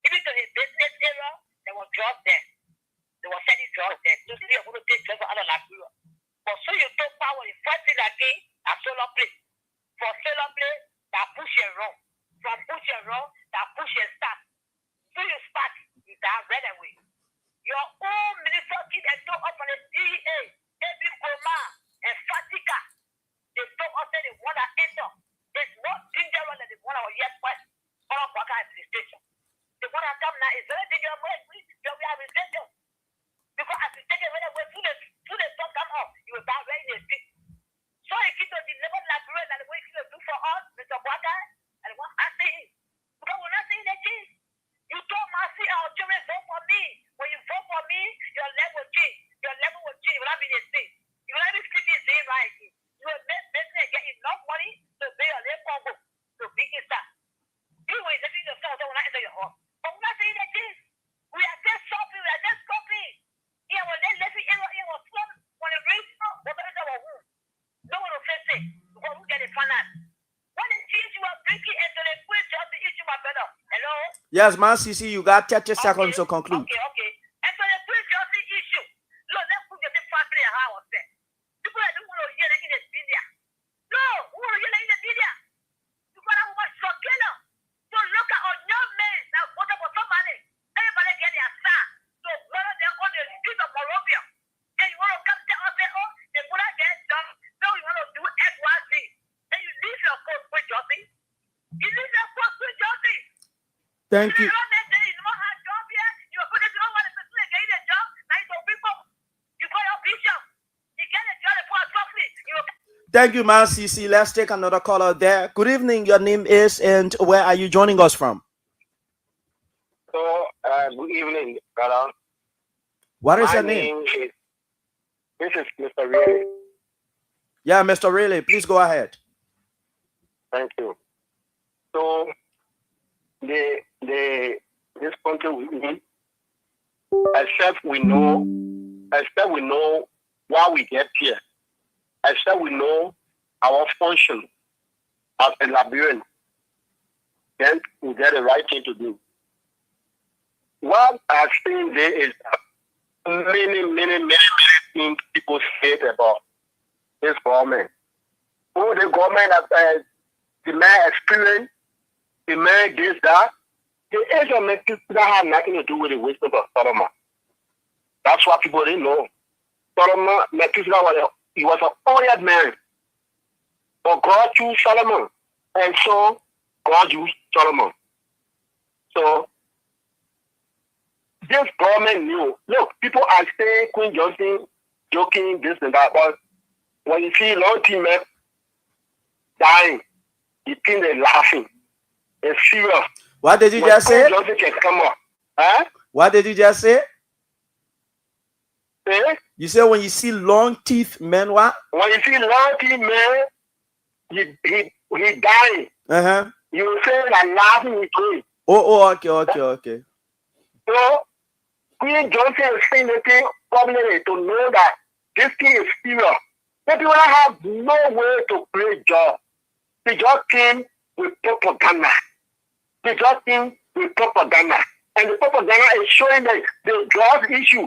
Speaker 9: even to his business area, there was jobs there. They were selling drugs there. So they were going to take drugs out of Liberia. But so you took power in first thing again at solar place. For solar place, that push and run. From push and run, that push and start. So you start, you down right away. Your own minister kid and took up on the DEA, every coma, and Fatica. They took us and they want to enter. There's no dangerous than the one of yes west, all of Waka administration. The one that come now is very dangerous. We have intention. Because as you take it right away, through the stuff come up, you will die right in the street. So if you don't deliver Liberia and the way you do for us, Mr. Waka, and what I say, because we're not saying the change. You told Mercy, our children, vote for me. When you vote for me, your level will change. Your level will change. You will not be the same. You will not be sleeping the same right. You will make business get enough money to pay your labor to be inside. You will let the phone that will not enter your home. But we're not saying the change. We are just shopping. We are just copying. Yeah, well, then let's see. It was slum. When it rains, what is our home? No one will face it. Because we get the finance. What is change you are bringing into the quick job to issue my brother? Hello?
Speaker 1: Yes, Ma CC, you got 30 seconds to conclude.
Speaker 9: Okay. And so the quick job issue. Look, let's put the family and how was there. People that don't want to hear in the media. No, who want to hear in the media? Because I want to kill them. So look at our young men that voted for somebody. Everybody get their star. So whether they're on the street of Morovia, and you want to come tell us, oh, they put out their job. No, you want to do XYZ. Then you leave your post with justice. You leave your post with justice.
Speaker 1: Thank you. Thank you, Ma CC. Let's take another caller there. Good evening. Your name is and where are you joining us from?
Speaker 7: So, good evening, brother.
Speaker 1: What is your name?
Speaker 7: This is Mr. Riley.
Speaker 1: Yeah, Mr. Riley, please go ahead.
Speaker 7: Thank you. So, this country we live, except we know why we get here, except we know our function as a Liberian, then we get the right thing to do. What I've seen there is many things people say about this government. Oh, the government has demand experience, demand this, that. The age of Methuselah had nothing to do with the wisdom of Solomon. That's what people didn't know. Methuselah was an old man. But God chose Solomon. And so God used Solomon. So this government knew. Look, people are saying Queen Johnson joking, this and that, but when you see long team men dying, you think they're laughing. It's serious.
Speaker 1: What did you just say?
Speaker 7: Johnson can come up. Huh?
Speaker 1: What did you just say?
Speaker 7: Eh?
Speaker 1: You say when you see long teeth men, what?
Speaker 7: When you see long teeth man, he dying.
Speaker 1: Uh-huh.
Speaker 7: You say that laughing with him.
Speaker 1: Oh, okay.
Speaker 7: So Queen Johnson is saying the thing probably to know that this thing is serious. The people have no way to play job. They just came with propaganda. And the propaganda is showing that the drugs issue.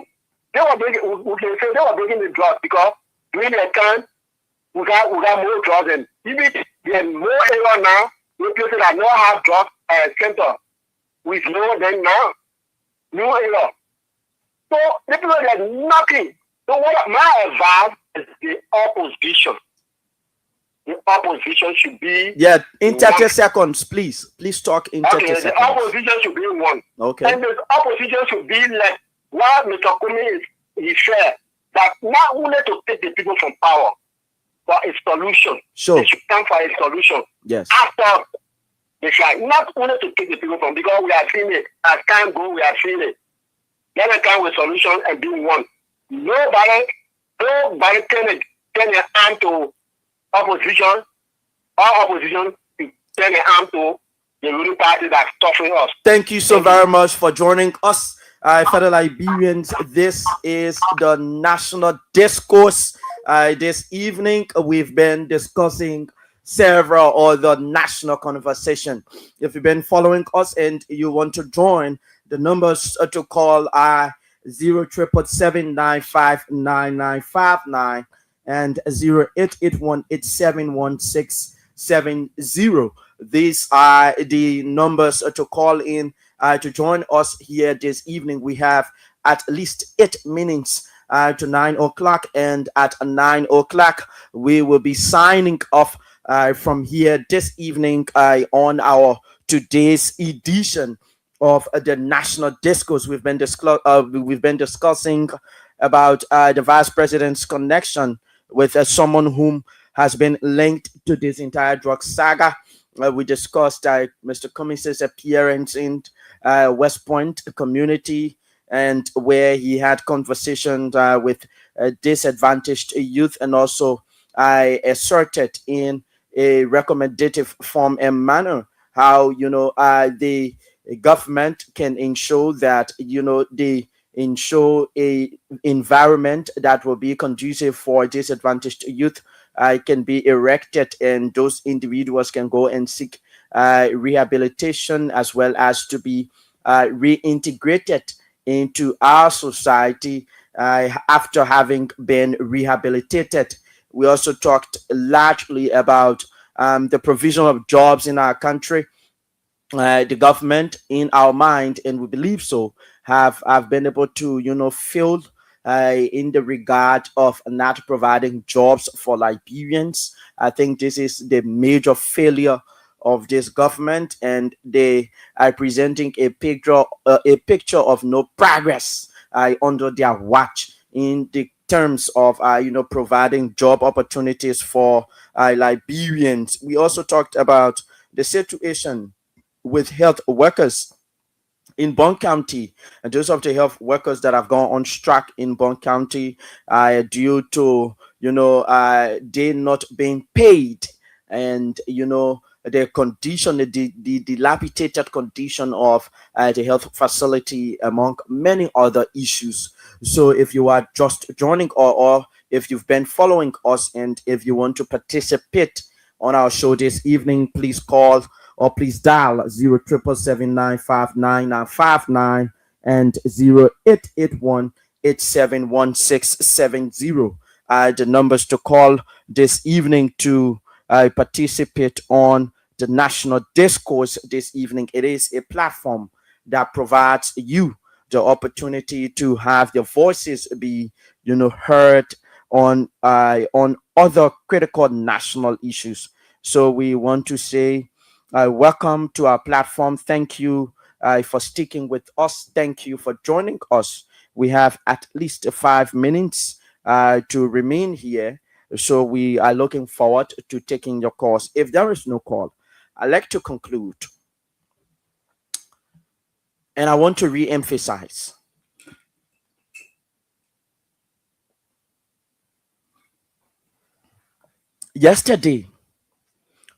Speaker 7: They were breaking the drugs because during that time we got more drugs, and even there's more area now. We people that don't have drugs center with more than now. New area. So the people that nothing. So what my advice is the opposition. The opposition should be
Speaker 1: in 30 seconds, please. Please talk in 30 seconds.
Speaker 7: The opposition should be one.
Speaker 1: Okay.
Speaker 7: And the opposition should be like what Mr. Kumi he said, that not only to take the people from power,
Speaker 11: for a solution.
Speaker 1: Sure.
Speaker 11: They should come for a solution.
Speaker 1: Yes.
Speaker 11: After they should not only to take the people from, because we are seeing it. As time goes, we are seeing it. Let them come with solution and be one. Nobody turn a arm to opposition, or opposition turn a arm to the ruling party that's suffering us.
Speaker 1: Thank you so very much for joining us, fellow Liberians. This is the National Discourse. This evening, we've been discussing several other national conversation. If you've been following us and you want to join, the numbers to call are 07779599959 and 0881871670. These are the numbers to call in to join us here this evening. We have at least 8 minutes to 9 o'clock, and at 9 o'clock we will be signing off from here this evening on our today's edition of the National Discourse. We've been discussing about the Vice President's connection with someone whom has been linked to this entire drug saga. We discussed Mr. Cummings' appearance in West Point community, and where he had conversations with disadvantaged youth, and also asserted in a recommendative form and manner how the government can ensure that they ensure a environment that will be conducive for disadvantaged youth can be erected, and those individuals can go and seek rehabilitation, as well as to be reintegrated into our society after having been rehabilitated. We also talked largely about the provision of jobs in our country. The government, in our mind, and we believe so, have been able to fill in the regard of not providing jobs for Liberians. I think this is the major failure of this government, and they are presenting a picture of no progress under their watch in the terms of providing job opportunities for Liberians. We also talked about the situation with health workers in Bond County, and those of the health workers that have gone on strike in Bond County due to they not being paid, and the condition, the dilapidated condition of the health facility, among many other issues. So if you are just joining, or if you've been following us, and if you want to participate on our show this evening, please call or please dial 07779599959 and 0881871670. The numbers to call this evening to participate on the National Discourse this evening. It is a platform that provides you the opportunity to have your voices be heard on other critical national issues. So we want to say welcome to our platform. Thank you for sticking with us. Thank you for joining us. We have at least 5 minutes to remain here, so we are looking forward to taking your calls. If there is no call, I'd like to conclude, and I want to re-emphasize yesterday,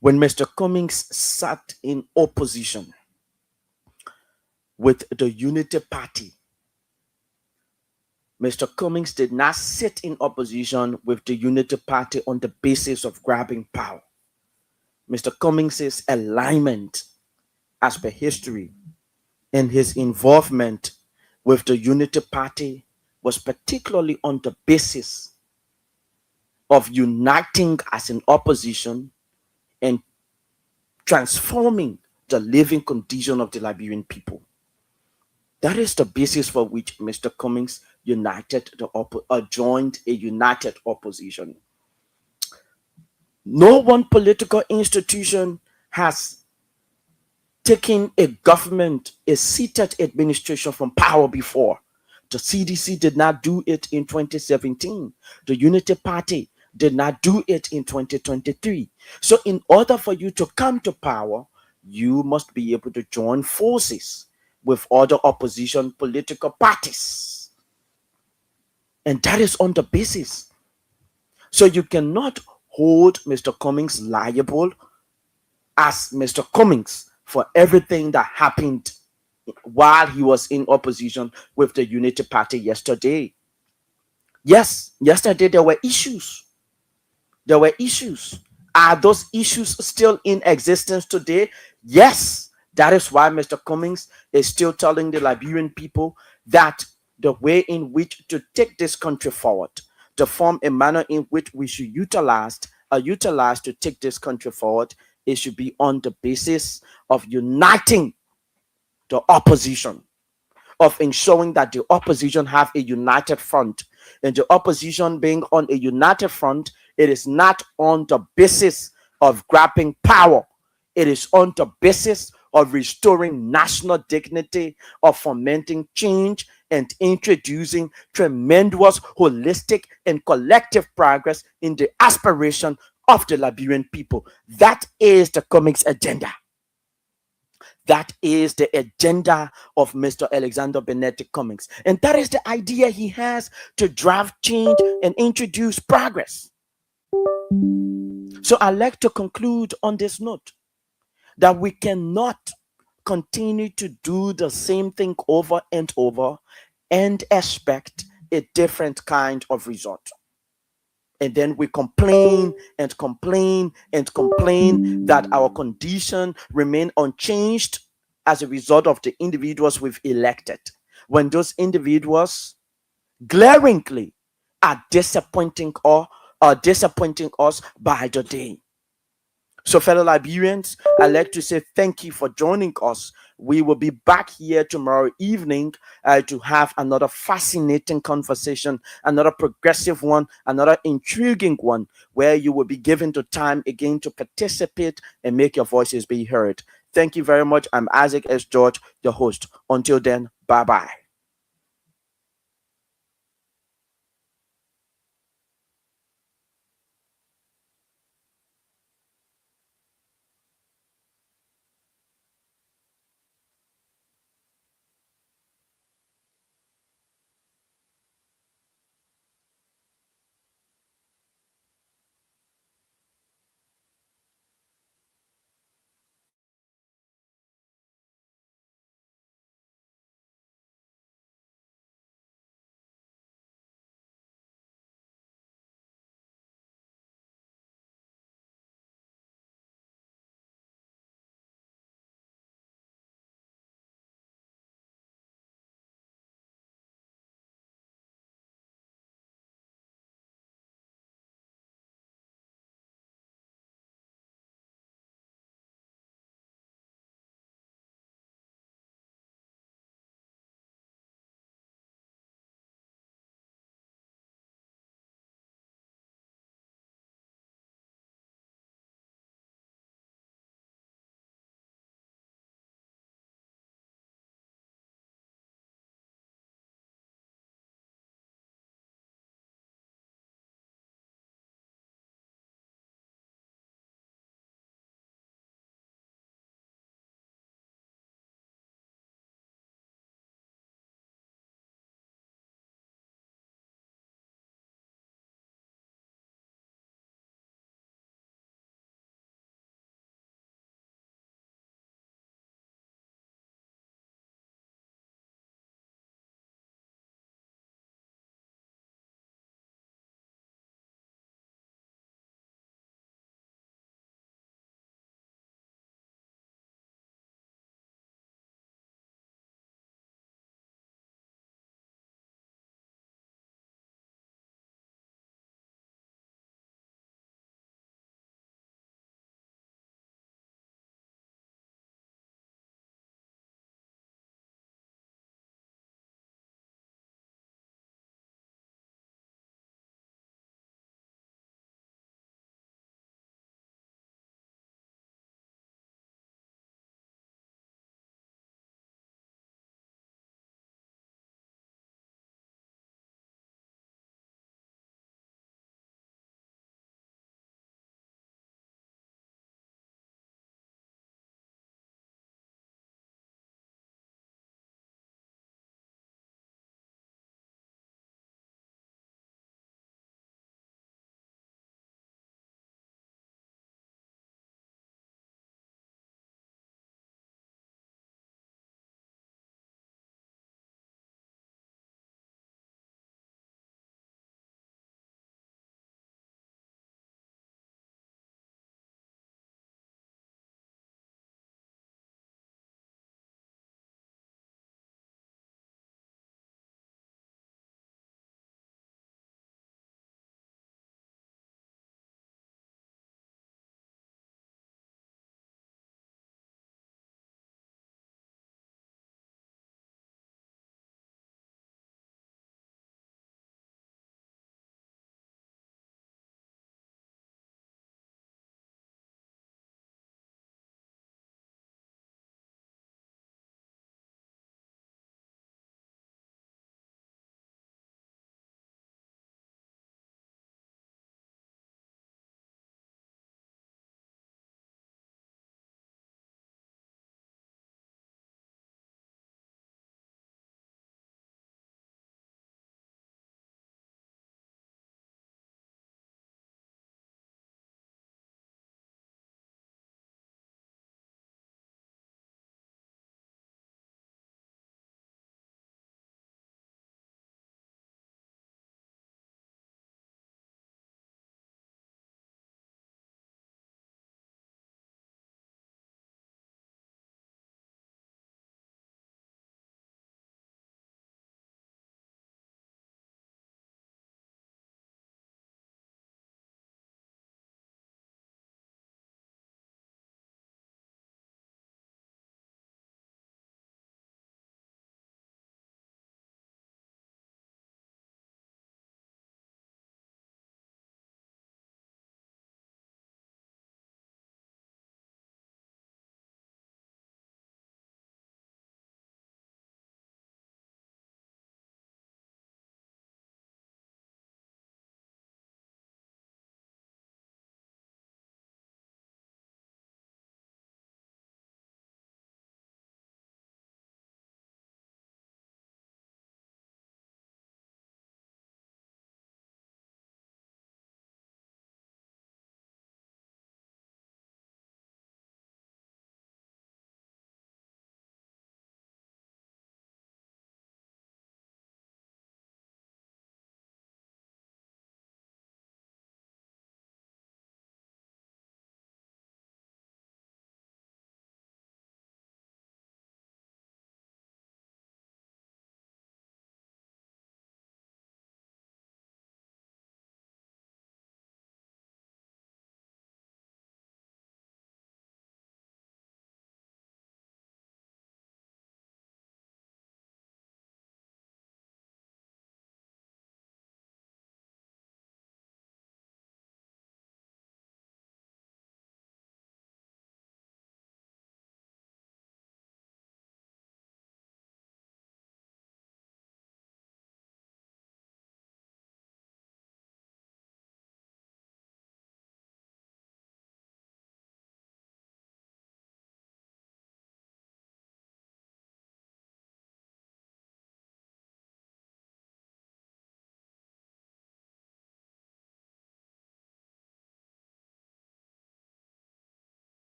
Speaker 1: when Mr. Cummings sat in opposition with the Unity Party, Mr. Cummings did not sit in opposition with the Unity Party on the basis of grabbing power. Mr. Cummings' alignment, as per history, and his involvement with the Unity Party was particularly on the basis of uniting as an opposition and transforming the living condition of the Liberian people. That is the basis for which Mr. Cummings joined a united opposition. No one political institution has taken a government, a seated administration, from power before. The CDC did not do it in 2017. The Unity Party did not do it in 2023. So in order for you to come to power, you must be able to join forces with other opposition political parties. And that is on the basis. So you cannot hold Mr. Cummings liable as Mr. Cummings for everything that happened while he was in opposition with the Unity Party yesterday. Yes, yesterday there were issues. There were issues. Are those issues still in existence today? Yes. That is why Mr. Cummings is still telling the Liberian people that the way in which to take this country forward, to form a manner in which we should utilize to take this country forward, it should be on the basis of uniting the opposition, of ensuring that the opposition have a united front. And the opposition being on a united front, it is not on the basis of grabbing power. It is on the basis of restoring national dignity, of fomenting change, and introducing tremendous holistic and collective progress in the aspiration of the Liberian people. That is the Cummings agenda. That is the agenda of Mr. Alexander Benetti Cummings. And that is the idea he has to drive change and introduce progress. So I'd like to conclude on this note that we cannot continue to do the same thing over and over and expect a different kind of result. And then we complain and complain and complain that our condition remain unchanged as a result of the individuals we've elected, when those individuals glaringly are disappointing us by the day. So, fellow Liberians, I'd like to say thank you for joining us. We will be back here tomorrow evening to have another fascinating conversation, another progressive one, another intriguing one, where you will be given the time again to participate and make your voices be heard. Thank you very much. I'm Isaac S. George, the host. Until then, bye-bye.